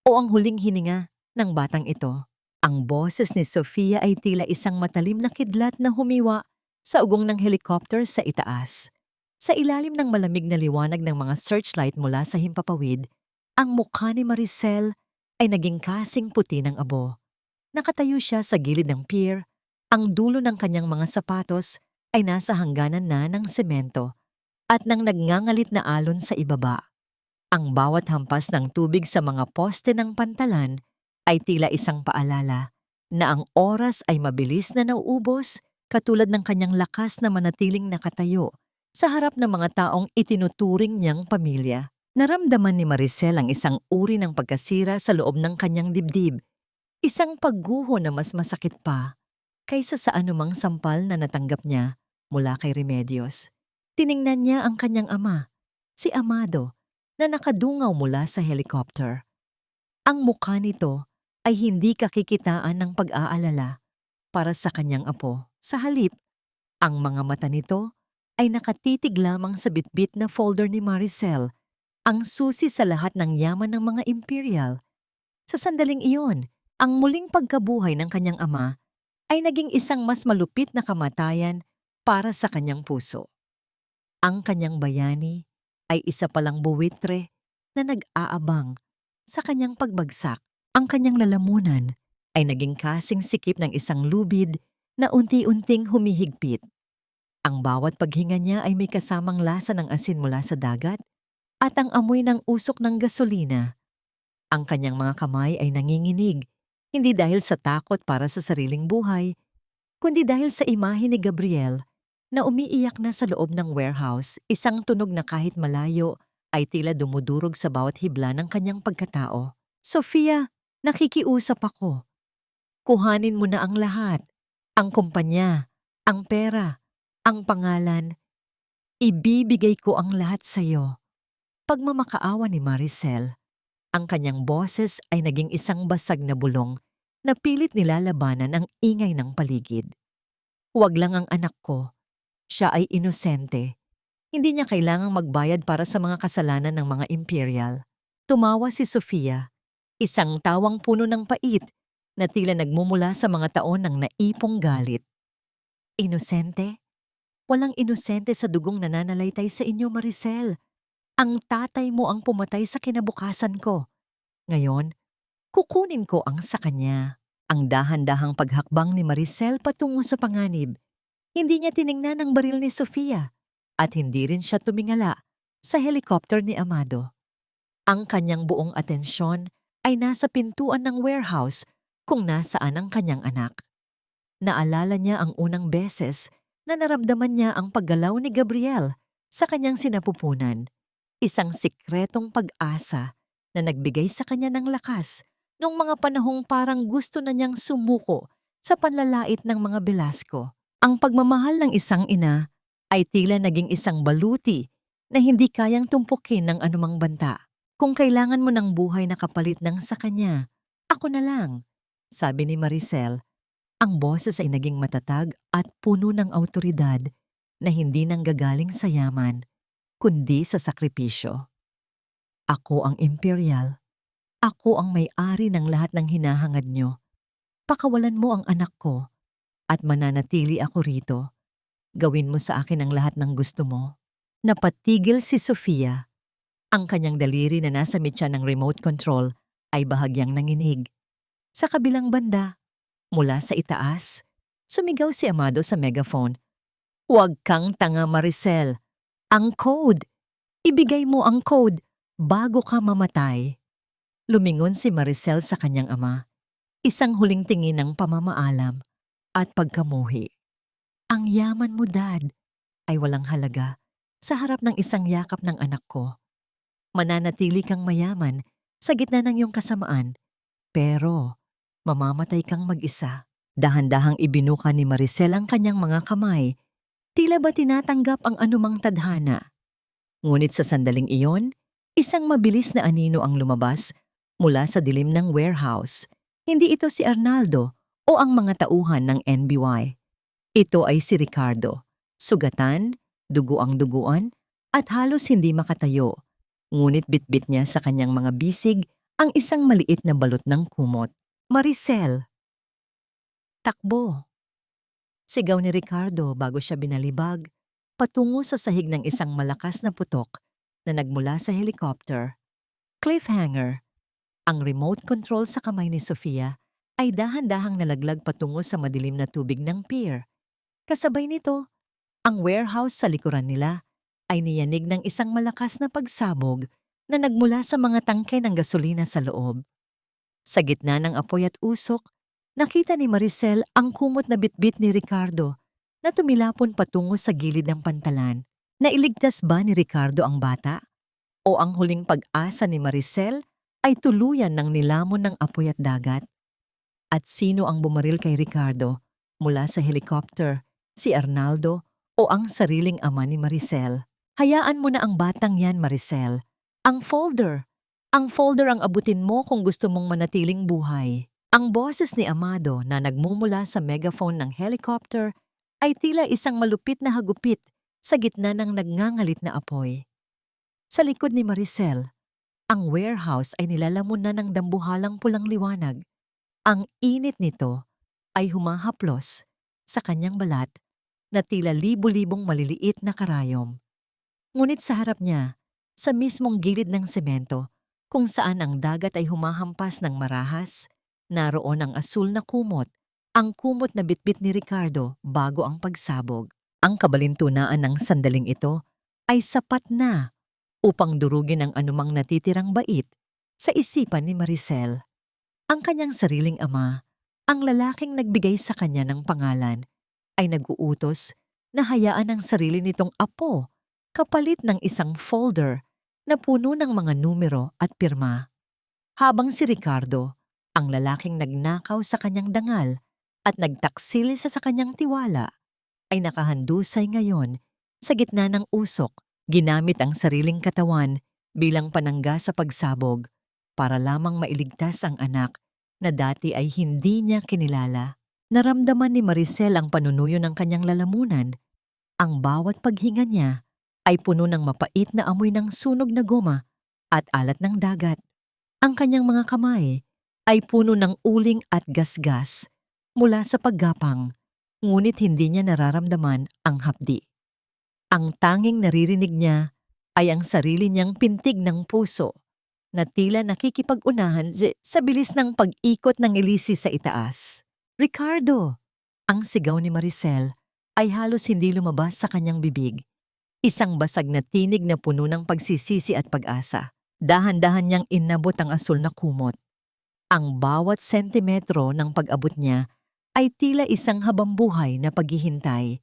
o ang huling hininga ng batang ito. Ang boses ni Sofia ay tila isang matalim na kidlat na humiwa sa ugong ng helicopter sa itaas. Sa ilalim ng malamig na liwanag ng mga searchlight mula sa himpapawid, ang mukha ni Maricel ay naging kasing puti ng abo. Nakatayo siya sa gilid ng pier, ang dulo ng kanyang mga sapatos ay nasa hangganan na ng semento at nang nagngangalit na alon sa ibaba. Ang bawat hampas ng tubig sa mga poste ng pantalan ay tila isang paalala na ang oras ay mabilis na nauubos katulad ng kanyang lakas na manatiling nakatayo sa harap ng mga taong itinuturing niyang pamilya. Naramdaman ni Maricel ang isang uri ng pagkasira sa loob ng kanyang dibdib, isang pagguho na mas masakit pa kaysa sa anumang sampal na natanggap niya mula kay Remedios. Tiningnan niya ang kanyang ama, si Amado, na nakadungaw mula sa helicopter. Ang mukha nito ay hindi kakikitaan ng pag-aalala para sa kanyang apo. Sa halip, ang mga mata nito ay nakatitig lamang sa bitbit na folder ni Maricel, ang susi sa lahat ng yaman ng mga imperial. Sa sandaling iyon, ang muling pagkabuhay ng kanyang ama ay naging isang mas malupit na kamatayan para sa kanyang puso. Ang kanyang bayani ay isa palang buwitre na nag-aabang sa kanyang pagbagsak. Ang kanyang lalamunan ay naging kasing sikip ng isang lubid na unti-unting humihigpit. Ang bawat paghinga niya ay may kasamang lasa ng asin mula sa dagat at ang amoy ng usok ng gasolina. Ang kanyang mga kamay ay nanginginig, hindi dahil sa takot para sa sariling buhay, kundi dahil sa imahe ni Gabriel na umiiyak na sa loob ng warehouse, isang tunog na kahit malayo ay tila dumudurog sa bawat hibla ng kanyang pagkatao. Sofia, nakikiusap ako. Kuhanin mo na ang lahat, ang kumpanya, ang pera, ang pangalan. Ibibigay ko ang lahat sa iyo. Pagmamakaawa ni Maricel, ang kanyang boses ay naging isang basag na bulong na pilit nilalabanan ang ingay ng paligid. Huwag lang ang anak ko. Siya ay inosente. Hindi niya kailangang magbayad para sa mga kasalanan ng mga imperial. Tumawa si Sofia, isang tawang puno ng pait na tila nagmumula sa mga taon ng naipong galit. Inosente? Walang inosente sa dugong nananalaytay sa inyo, Maricel. Ang tatay mo ang pumatay sa kinabukasan ko. Ngayon, kukunin ko ang sa kanya. Ang dahan-dahang paghakbang ni Maricel patungo sa panganib. Hindi niya tiningnan ang baril ni Sofia at hindi rin siya tumingala sa helicopter ni Amado. Ang kanyang buong atensyon ay nasa pintuan ng warehouse kung nasaan ang kanyang anak. Naalala niya ang unang beses na naramdaman niya ang paggalaw ni Gabriel sa kanyang sinapupunan. Isang sikretong pag-asa na nagbigay sa kanya ng lakas noong mga panahong parang gusto na niyang sumuko sa panlalait ng mga Velasco. Ang pagmamahal ng isang ina ay tila naging isang baluti na hindi kayang tumpukin ng anumang banta. Kung kailangan mo ng buhay na kapalit ng sa kanya, ako na lang, sabi ni Maricel. Ang boses ay naging matatag at puno ng awtoridad na hindi nanggagaling sa yaman, kundi sa sakripisyo. Ako ang imperial. Ako ang may-ari ng lahat ng hinahangad nyo. Pakawalan mo ang anak ko at mananatili ako rito. Gawin mo sa akin ang lahat ng gusto mo. Napatigil si Sofia. Ang kanyang daliri na nasa mitya ng remote control ay bahagyang nanginig. Sa kabilang banda, mula sa itaas, sumigaw si Amado sa megaphone. "Huwag kang tanga, Maricel. Ang code! Ibigay mo ang code bago ka mamatay." Lumingon si Maricel sa kanyang ama, isang huling tingin ng pamamaalam at pagkamuhi. "Ang yaman mo, Dad, ay walang halaga sa harap ng isang yakap ng anak ko. Mananatili kang mayaman sa gitna ng iyong kasamaan, pero mamamatay kang mag-isa." Dahan-dahang ibinuka ni Maricel ang kanyang mga kamay, tila ba tinatanggap ang anumang tadhana. Ngunit sa sandaling iyon, isang mabilis na anino ang lumabas mula sa dilim ng warehouse. Hindi ito si Arnaldo o ang mga tauhan ng NBY. Ito ay si Ricardo, sugatan, dugo ang duguan, at halos hindi makatayo. Ngunit bitbit niya sa kanyang mga bisig ang isang maliit na balot ng kumot. "Maricel!" "Takbo!" Sigaw ni Ricardo bago siya binalibag patungo sa sahig ng isang malakas na putok na nagmula sa helicopter. Cliffhanger. Ang remote control sa kamay ni Sofia ay dahan-dahang nalaglag patungo sa madilim na tubig ng pier. Kasabay nito, ang warehouse sa likuran nila ay niyanig ng isang malakas na pagsabog na nagmula sa mga tangke ng gasolina sa loob. Sa gitna ng apoy at usok, nakita ni Maricel ang kumot na bitbit ni Ricardo na tumilapon patungo sa gilid ng pantalan. Nailigtas ba ni Ricardo ang bata? O ang huling pag-asa ni Maricel ay tuluyan ng nilamon ng apoy at dagat? At sino ang bumaril kay Ricardo mula sa helicopter, si Arnaldo o ang sariling ama ni Maricel? Hayaan mo na ang batang yan, Maricel. Ang folder! Ang folder ang abutin mo kung gusto mong manatiling buhay. Ang boses ni Amado na nagmumula sa megaphone ng helicopter ay tila isang malupit na hagupit sa gitna ng nagngangalit na apoy. Sa likod ni Maricel, ang warehouse ay nilalamon na ng dambuhalang pulang liwanag. Ang init nito ay humahaplos sa kanyang balat na tila libo-libong maliliit na karayom. Ngunit sa harap niya, sa mismong gilid ng semento, kung saan ang dagat ay humahampas ng marahas, naroon ang asul na kumot, ang kumot na bitbit ni Ricardo bago ang pagsabog. Ang kabalintunaan ng sandaling ito ay sapat na upang durugin ang anumang natitirang bait sa isipan ni Maricel. Ang kanyang sariling ama, ang lalaking nagbigay sa kanya ng pangalan, ay nag-uutos na hayaan ang sarili nitong apo kapalit ng isang folder na puno ng mga numero at pirma. Habang si Ricardo, ang lalaking nagnakaw sa kanyang dangal at nagtaksil sa kanyang tiwala, ay nakahandusay ngayon sa gitna ng usok, ginamit ang sariling katawan bilang panangga sa pagsabog para lamang mailigtas ang anak na dati ay hindi niya kinilala. Naramdaman ni Maricel ang panunuyo ng kanyang lalamunan. Ang bawat paghinga niya ay puno ng mapait na amoy ng sunog na goma at alat ng dagat. Ang kanyang mga kamay ay puno ng uling at gasgas mula sa paggapang, ngunit hindi niya nararamdaman ang hapdi. Ang tanging naririnig niya ay ang sarili niyang pintig ng puso na tila nakikipag-unahan sa bilis ng pag-ikot ng ilisi sa itaas. "Ricardo!" Ang sigaw ni Maricel ay halos hindi lumabas sa kanyang bibig. Isang basag na tinig na puno ng pagsisisi at pag-asa. Dahan-dahan niyang inabot ang asul na kumot. Ang bawat sentimetro ng pag-abot niya ay tila isang habambuhay na paghihintay.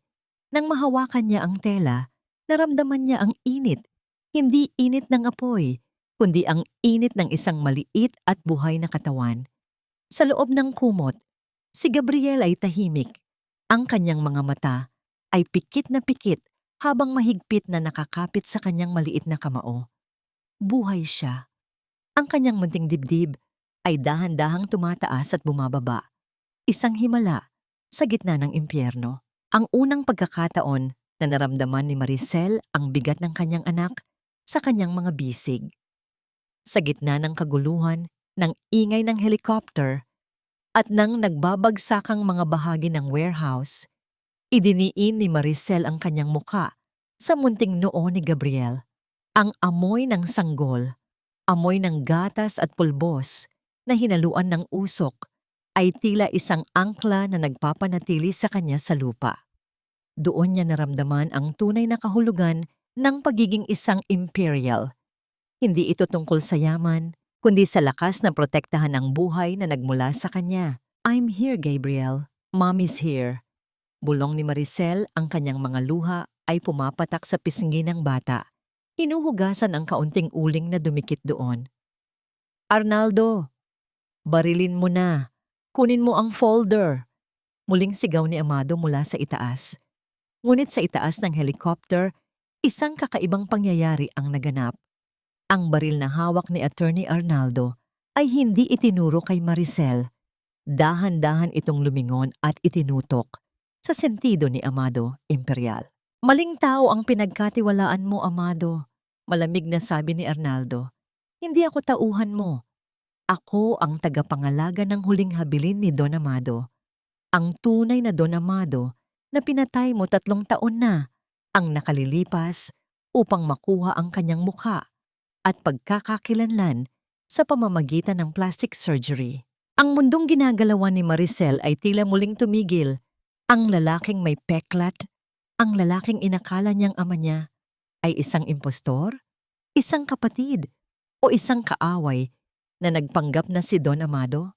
Nang mahawakan niya ang tela, naramdaman niya ang init. Hindi init ng apoy, kundi ang init ng isang maliit at buhay na katawan. Sa loob ng kumot, si Gabriel ay tahimik. Ang kanyang mga mata ay pikit na pikit habang mahigpit na nakakapit sa kanyang maliit na kamao. Buhay siya. Ang kanyang munting dibdib ay dahan-dahang tumataas at bumababa. Isang himala sa gitna ng impyerno. Ang unang pagkakataon na naramdaman ni Maricel ang bigat ng kanyang anak sa kanyang mga bisig. Sa gitna ng kaguluhan, ng ingay ng helicopter, at ng nagbabagsakang mga bahagi ng warehouse, idiniin ni Maricel ang kanyang muka sa munting noo ni Gabriel. Ang amoy ng sanggol, amoy ng gatas at pulbos, na hinaluan ng usok ay tila isang angkla na nagpapanatili sa kanya sa lupa. Doon niya naramdaman ang tunay na kahulugan ng pagiging isang imperial. Hindi ito tungkol sa yaman, kundi sa lakas na protektahan ang buhay na nagmula sa kanya. "I'm here, Gabriel. Mommy's here." Bulong ni Maricel, ang kanyang mga luha ay pumapatak sa pisngi ng bata. Hinuhugasan ang kaunting uling na dumikit doon. "Arnaldo, barilin mo na. Kunin mo ang folder." Muling sigaw ni Amado mula sa itaas. Ngunit sa itaas ng helicopter, isang kakaibang pangyayari ang naganap. Ang baril na hawak ni Attorney Arnaldo ay hindi itinuro kay Maricel. Dahan-dahan itong lumingon at itinutok sa sentido ni Amado Imperial. "Maling tao ang pinagkatiwalaan mo, Amado," malamig na sabi ni Arnaldo. "Hindi ako tauhan mo. Ako ang tagapangalaga ng huling habilin ni Don Amado. Ang tunay na Don Amado na pinatay mo 3 taon na ang nakalilipas upang makuha ang kanyang mukha at pagkakakilanlan sa pamamagitan ng plastic surgery." Ang mundong ginagalawan ni Maricel ay tila muling tumigil. Ang lalaking may peklat, ang lalaking inakala niyang ama niya, ay isang impostor, isang kapatid, o isang kaaway na nagpanggap na si Don Amado.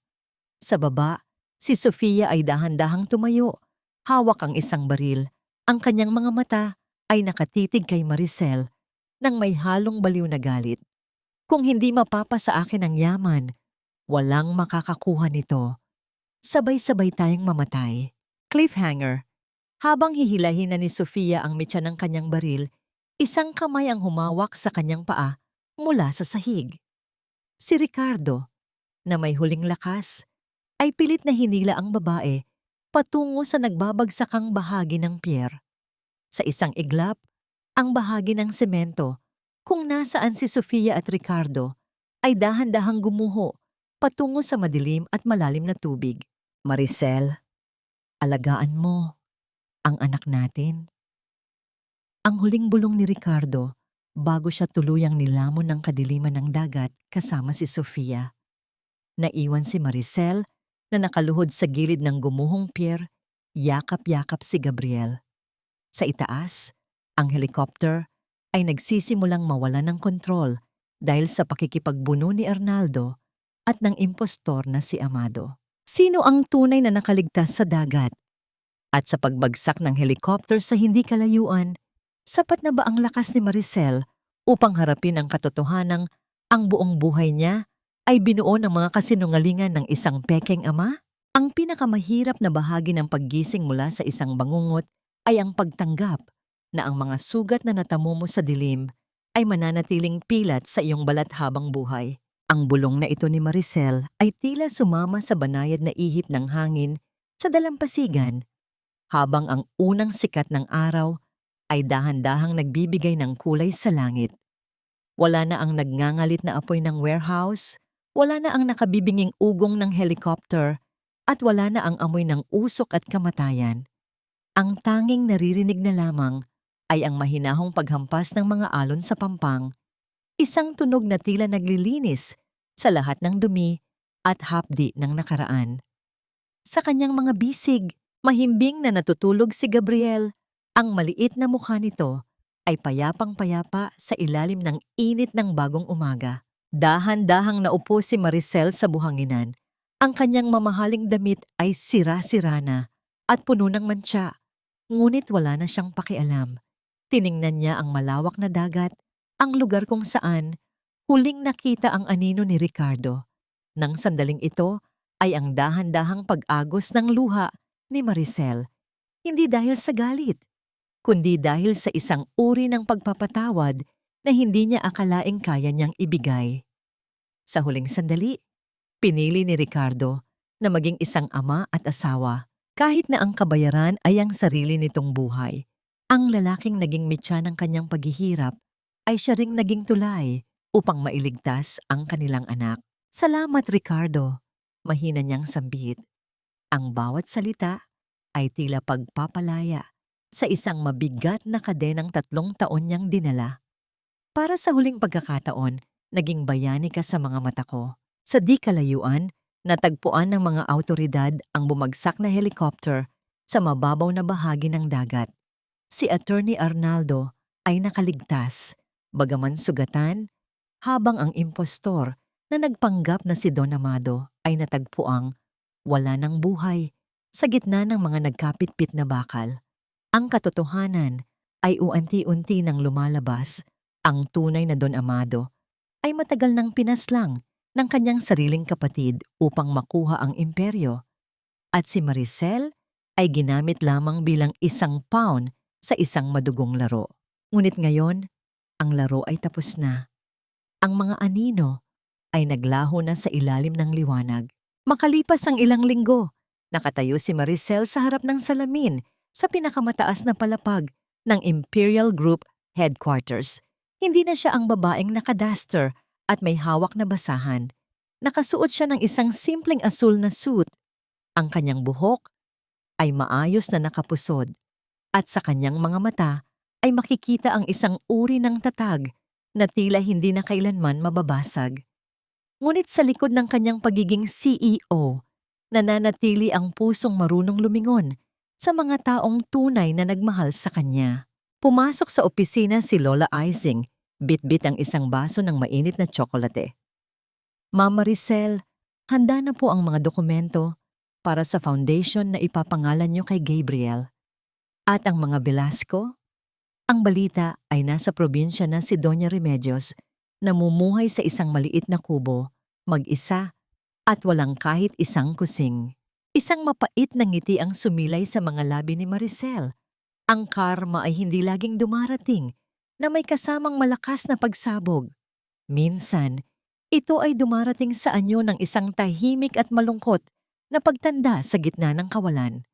Sa baba, si Sofia ay dahan-dahang tumayo. Hawak ang isang baril. Ang kanyang mga mata ay nakatitig kay Maricel nang may halong baliw na galit. "Kung hindi mapapa sa akin ang yaman, walang makakakuha nito. Sabay-sabay tayong mamatay." Cliffhanger. Habang hihilahin na ni Sofia ang mitya ng kanyang baril, isang kamay ang humawak sa kanyang paa mula sa sahig. Si Ricardo, na may huling lakas, ay pilit na hinila ang babae patungo sa nagbabagsakang bahagi ng pier. Sa isang iglap, ang bahagi ng semento kung nasaan si Sofia at Ricardo ay dahan-dahang gumuho patungo sa madilim at malalim na tubig. "Maricel, alagaan mo ang anak natin." Ang huling bulong ni Ricardo bago siya tuluyang nilamon ng kadiliman ng dagat kasama si Sofia. Naiwan si Maricel na nakaluhod sa gilid ng gumuhong pier, yakap-yakap si Gabriel. Sa itaas, ang helicopter ay nagsisimulang mawala ng kontrol dahil sa pakikipagbuno ni Arnaldo at ng impostor na si Amado. Sino ang tunay na nakaligtas sa dagat? At sa pagbagsak ng helicopter sa hindi kalayuan, sapat na ba ang lakas ni Maricel upang harapin ang katotohanang ang buong buhay niya ay binuo ng mga kasinungalingan ng isang pekeng ama? Ang pinakamahirap na bahagi ng paggising mula sa isang bangungot ay ang pagtanggap na ang mga sugat na natamo mo sa dilim ay mananatiling pilat sa iyong balat habang buhay. Ang bulong na ito ni Maricel ay tila sumama sa banayad na ihip ng hangin sa dalampasigan, habang ang unang sikat ng araw ay dahan-dahang nagbibigay ng kulay sa langit. Wala na ang nagngangalit na apoy ng warehouse, wala na ang nakabibinging ugong ng helicopter, at wala na ang amoy ng usok at kamatayan. Ang tanging naririnig na lamang ay ang mahinahong paghampas ng mga alon sa pampang, isang tunog na tila naglilinis sa lahat ng dumi at hapdi ng nakaraan. Sa kanyang mga bisig, mahimbing na natutulog si Gabriel. Ang maliit na mukha nito ay payapang-payapa sa ilalim ng init ng bagong umaga. Dahan-dahang naupo si Maricel sa buhanginan. Ang kanyang mamahaling damit ay sira-sira na at puno ng mantsa. Ngunit wala na siyang pakialam. Tiningnan niya ang malawak na dagat, ang lugar kung saan huling nakita ang anino ni Ricardo. Nang sandaling ito ay ang dahan-dahang pag-agos ng luha ni Maricel. Hindi dahil sa galit, kundi dahil sa isang uri ng pagpapatawad na hindi niya akalaing kaya niyang ibigay. Sa huling sandali, pinili ni Ricardo na maging isang ama at asawa, kahit na ang kabayaran ay ang sarili nitong buhay. Ang lalaking naging mitya ng kanyang paghihirap ay siya ring naging tulay upang mailigtas ang kanilang anak. "Salamat, Ricardo," mahina niyang sambit. Ang bawat salita ay tila pagpapalaya sa isang mabigat na kadenang 3 taon niyang dinala. "Para sa huling pagkakataon, naging bayani ka sa mga mata ko." Sa di kalayuan, natagpuan ng mga awtoridad ang bumagsak na helicopter sa mababaw na bahagi ng dagat. Si Attorney Arnaldo ay nakaligtas, bagaman sugatan, habang ang impostor na nagpanggap na si Don Amado ay natagpuang wala ng buhay sa gitna ng mga nagkapit-pit na bakal. Ang katotohanan ay unti-unti nang lumalabas. Ang tunay na Don Amado ay matagal nang pinaslang ng kanyang sariling kapatid upang makuha ang imperyo. At si Maricel ay ginamit lamang bilang isang pawn sa isang madugong laro. Ngunit ngayon, ang laro ay tapos na. Ang mga anino ay naglaho na sa ilalim ng liwanag. Makalipas ang ilang linggo, nakatayo si Maricel sa harap ng salamin sa pinakamataas na palapag ng Imperial Group Headquarters. Hindi na siya ang babaeng nakaduster at may hawak na basahan. Nakasuot siya ng isang simpleng asul na suit. Ang kanyang buhok ay maayos na nakapusod at sa kanyang mga mata ay makikita ang isang uri ng tatag na tila hindi na kailanman mababasag. Ngunit sa likod ng kanyang pagiging CEO, nananatili ang pusong marunong lumingon sa mga taong tunay na nagmahal sa kanya. Pumasok sa opisina si Lola Ising, bit-bit ang isang baso ng mainit na tsokolate. Ma'am Maricel, handa na po ang mga dokumento para sa foundation na ipapangalan niyo kay Gabriel. At ang mga Velasco? Ang balita ay nasa probinsya na si Doña Remedios, namumuhay sa isang maliit na kubo, mag-isa, at walang kahit isang kusing. Isang mapait na ngiti ang sumilay sa mga labi ni Maricel. Ang karma ay hindi laging dumarating na may kasamang malakas na pagsabog. Minsan, ito ay dumarating sa anyo ng isang tahimik at malungkot na pagtanda sa gitna ng kawalan.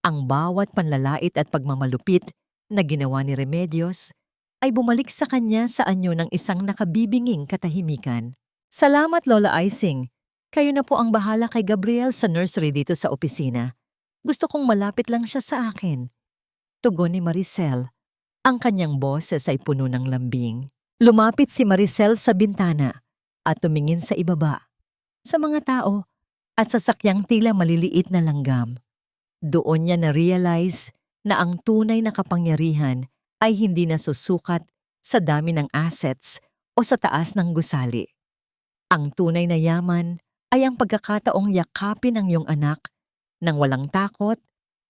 Ang bawat panlalait at pagmamalupit na ginawa ni Remedios ay bumalik sa kanya sa anyo ng isang nakabibinging katahimikan. Salamat, Lola Ising. Kayo na po ang bahala kay Gabriel sa nursery dito sa opisina. Gusto kong malapit lang siya sa akin. Tugon ni Maricel. Ang kanyang boses ay puno ng lambing. Lumapit si Maricel sa bintana at tumingin sa ibaba, sa mga tao at sasakyang tila maliliit na langgam. Doon niya na-realize na ang tunay na kapangyarihan ay hindi nasusukat sa dami ng assets o sa taas ng gusali. Ang tunay na yaman ay ang pagkakataong yakapin ang iyong anak nang walang takot,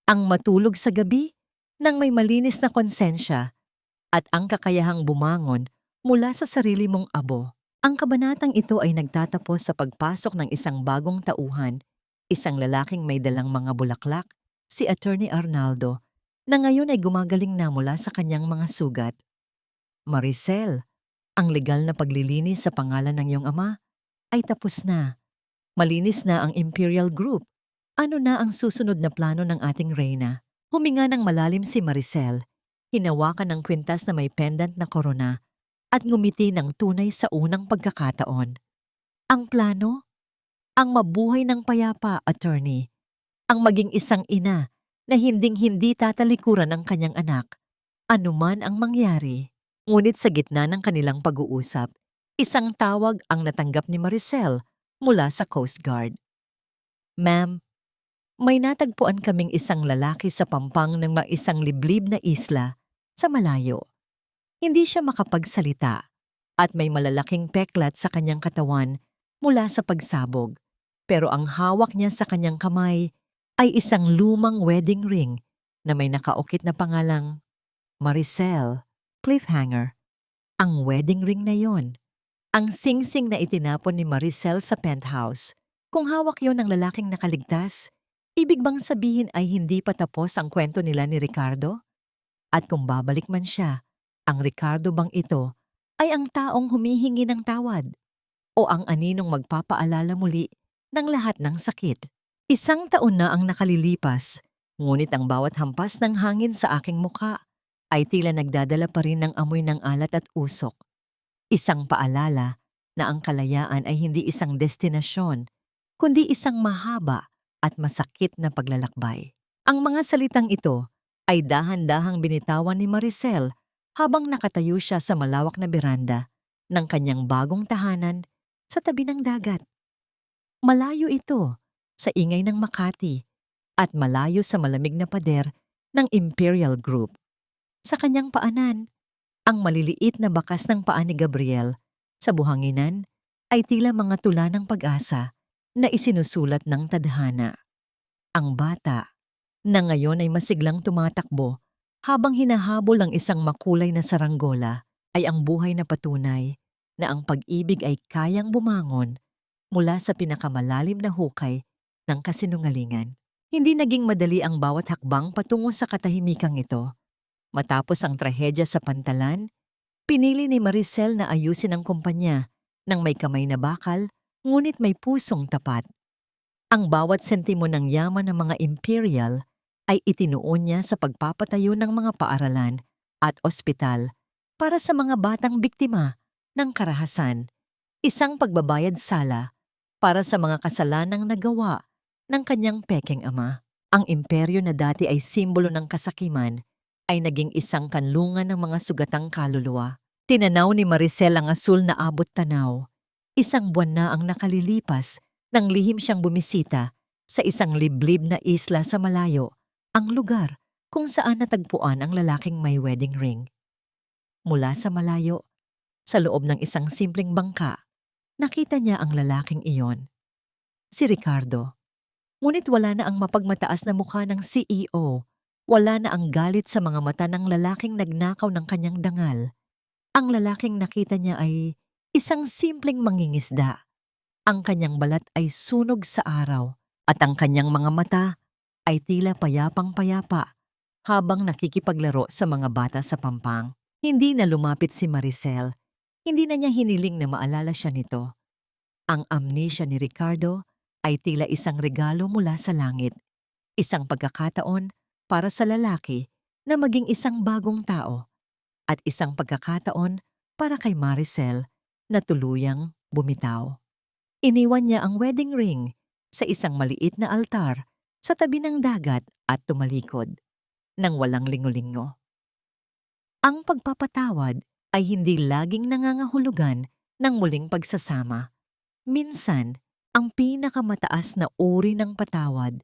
ang matulog sa gabi nang may malinis na konsensya, at ang kakayahang bumangon mula sa sarili mong abo. Ang kabanatang ito ay nagtatapos sa pagpasok ng isang bagong tauhan, isang lalaking may dalang mga bulaklak, si Attorney Arnaldo, na ngayon ay gumagaling na mula sa kanyang mga sugat. Maricel, ang legal na paglilinis sa pangalan ng iyong ama ay tapos na. Malinis na ang Imperial Group. Ano na ang susunod na plano ng ating reyna? Huminga ng malalim si Maricel, hinawakan ng kwintas na may pendant na korona at ngumiti ng tunay sa unang pagkakataon. Ang plano? Ang mabuhay ng payapa, attorney. Ang maging isang ina na hinding-hindi tatalikuran ng kanyang anak, anuman ang mangyari. Ngunit sa gitna ng kanilang pag-uusap, isang tawag ang natanggap ni Maricel mula sa Coast Guard. Ma'am, may natagpuan kaming isang lalaki sa pampang ng isang liblib na isla sa malayo. Hindi siya makapagsalita at may malalaking peklat sa kanyang katawan mula sa pagsabog. Pero ang hawak niya sa kanyang kamay ay isang lumang wedding ring na may nakaukit na pangalang Maricel Cliffhanger. Ang wedding ring na yon, ang singsing na itinapon ni Maricel sa penthouse. Kung hawak yon ng lalaking nakaligtas, ibig bang sabihin ay hindi pa tapos ang kwento nila ni Ricardo? At kung babalik man siya, ang Ricardo bang ito ay ang taong humihingi ng tawad? O ang aninong magpapaalala muli ng lahat ng sakit? 1 taon na ang nakalilipas, ngunit ang bawat hampas ng hangin sa aking mukha ay tila nagdadala pa rin ng amoy ng alat at usok. Isang paalala na ang kalayaan ay hindi isang destinasyon, kundi isang mahaba at masakit na paglalakbay. Ang mga salitang ito ay dahan-dahang binitawan ni Maricel habang nakatayo siya sa malawak na beranda ng kanyang bagong tahanan sa tabi ng dagat. Malayo ito sa ingay ng Makati at malayo sa malamig na pader ng Imperial Group. Sa kanyang paanan, ang maliliit na bakas ng paa ni Gabriel sa buhanginan ay tila mga tula ng pag-asa na isinusulat ng tadhana. Ang bata, na ngayon ay masiglang tumatakbo habang hinahabol ang isang makulay na saranggola, ay ang buhay na patunay na ang pag-ibig ay kayang bumangon mula sa pinakamalalim na hukay ng kasinungalingan. Hindi naging madali ang bawat hakbang patungo sa katahimikang ito. Matapos ang trahedya sa Pantalan, pinili ni Maricel na ayusin ang kumpanya ng may kamay na bakal ngunit may pusong tapat. Ang bawat sentimo ng yaman ng mga Imperial ay itinuon niya sa pagpapatayo ng mga paaralan at ospital para sa mga batang biktima ng karahasan, isang pagbabayad sala para sa mga kasalanang nagawa ng kanyang pekeng ama. Ang imperyo na dati ay simbolo ng kasakiman ay naging isang kanlungan ng mga sugatang kaluluwa. Tinanaw ni Maricel ang asul na abot tanaw. Isang buwan na ang nakalilipas nang lihim siyang bumisita sa isang liblib na isla sa malayo, ang lugar kung saan natagpuan ang lalaking may wedding ring. Mula sa malayo, sa loob ng isang simpleng bangka, nakita niya ang lalaking iyon. Si Ricardo. Ngunit wala na ang mapagmataas na mukha ng CEO. Wala na ang galit sa mga mata ng lalaking nagnakaw ng kanyang dangal. Ang lalaking nakita niya ay isang simpleng mangingisda. Ang kanyang balat ay sunog sa araw at ang kanyang mga mata ay tila payapang-payapa habang nakikipaglaro sa mga bata sa pampang. Hindi na lumapit si Maricel. Hindi na niya hiniling na maalala siya nito. Ang amnesia ni Ricardo ay tila isang regalo mula sa langit. Isang pagkakataon para sa lalaki na maging isang bagong tao at isang pagkakataon para kay Maricel na tuluyang bumitaw. Iniwan niya ang wedding ring sa isang maliit na altar sa tabi ng dagat at tumalikod nang walang lingo-lingo. Ang pagpapatawad ay hindi laging nangangahulugan ng muling pagsasama. Minsan, ang pinakamataas na uri ng patawad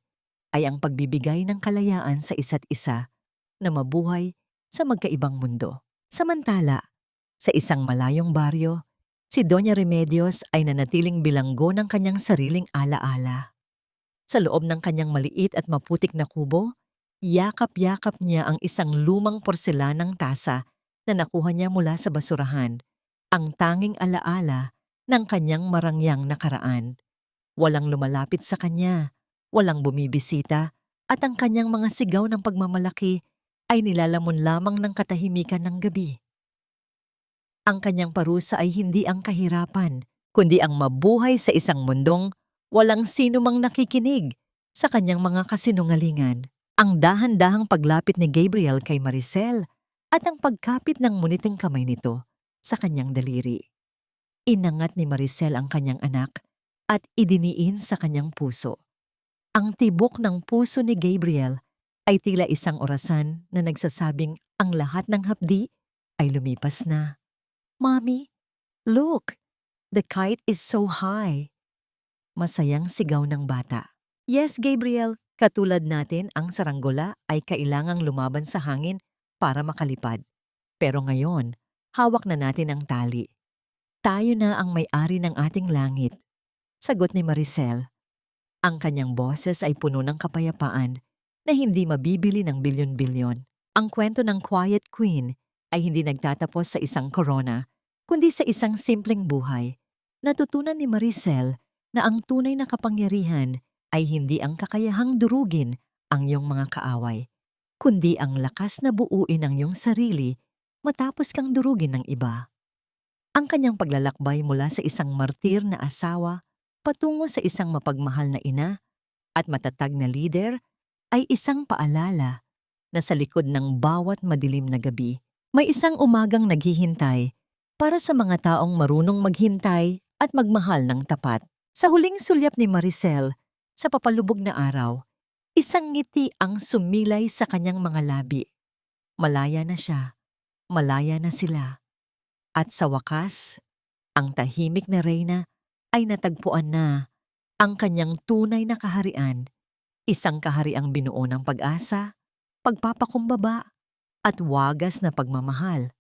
ay ang pagbibigay ng kalayaan sa isa't isa na mabuhay sa magkaibang mundo. Samantala, sa isang malayong baryo, si Doña Remedios ay nanatiling bilanggo ng kanyang sariling alaala. Sa loob ng kanyang maliit at maputik na kubo, yakap-yakap niya ang isang lumang porselanang tasa na nakuha niya mula sa basurahan, ang tanging alaala ng kanyang marangyang nakaraan. Walang lumalapit sa kanya, walang bumibisita, at ang kanyang mga sigaw ng pagmamalaki ay nilalamon lamang ng katahimikan ng gabi. Ang kanyang parusa ay hindi ang kahirapan, kundi ang mabuhay sa isang mundong walang sino mang nakikinig sa kanyang mga kasinungalingan. Ang dahan-dahang paglapit ni Gabriel kay Maricel at ang pagkapit ng muniting kamay nito sa kanyang daliri. Inangat ni Maricel ang kanyang anak at idiniin sa kanyang puso. Ang tibok ng puso ni Gabriel ay tila isang orasan na nagsasabing ang lahat ng hapdi ay lumipas na. "Mommy, look! The kite is so high!" Masayang sigaw ng bata. Yes, Gabriel, katulad natin ang saranggola ay kailangang lumaban sa hangin para makalipad. Pero ngayon, hawak na natin ang tali. Tayo na ang may-ari ng ating langit. Sagot ni Maricel. Ang kanyang boses ay puno ng kapayapaan na hindi mabibili ng bilyon-bilyon. Ang kwento ng Quiet Queen ay hindi nagtatapos sa isang korona, kundi sa isang simpleng buhay. Natutunan ni Maricel na ang tunay na kapangyarihan ay hindi ang kakayahang durugin ang iyong mga kaaway, kundi ang lakas na buuin ang iyong sarili matapos kang durugin ng iba. Ang kanyang paglalakbay mula sa isang martir na asawa patungo sa isang mapagmahal na ina at matatag na lider ay isang paalala na sa likod ng bawat madilim na gabi, may isang umagang naghihintay para sa mga taong marunong maghintay at magmahal ng tapat. Sa huling sulyap ni Maricel, sa papalubog na araw, isang ngiti ang sumilay sa kanyang mga labi. Malaya na siya, malaya na sila. At sa wakas, ang tahimik na reyna ay natagpuan na Ang kanyang tunay na kaharian, isang kahariang binuo ng pag-asa, pagpapakumbaba, at wagas na pagmamahal.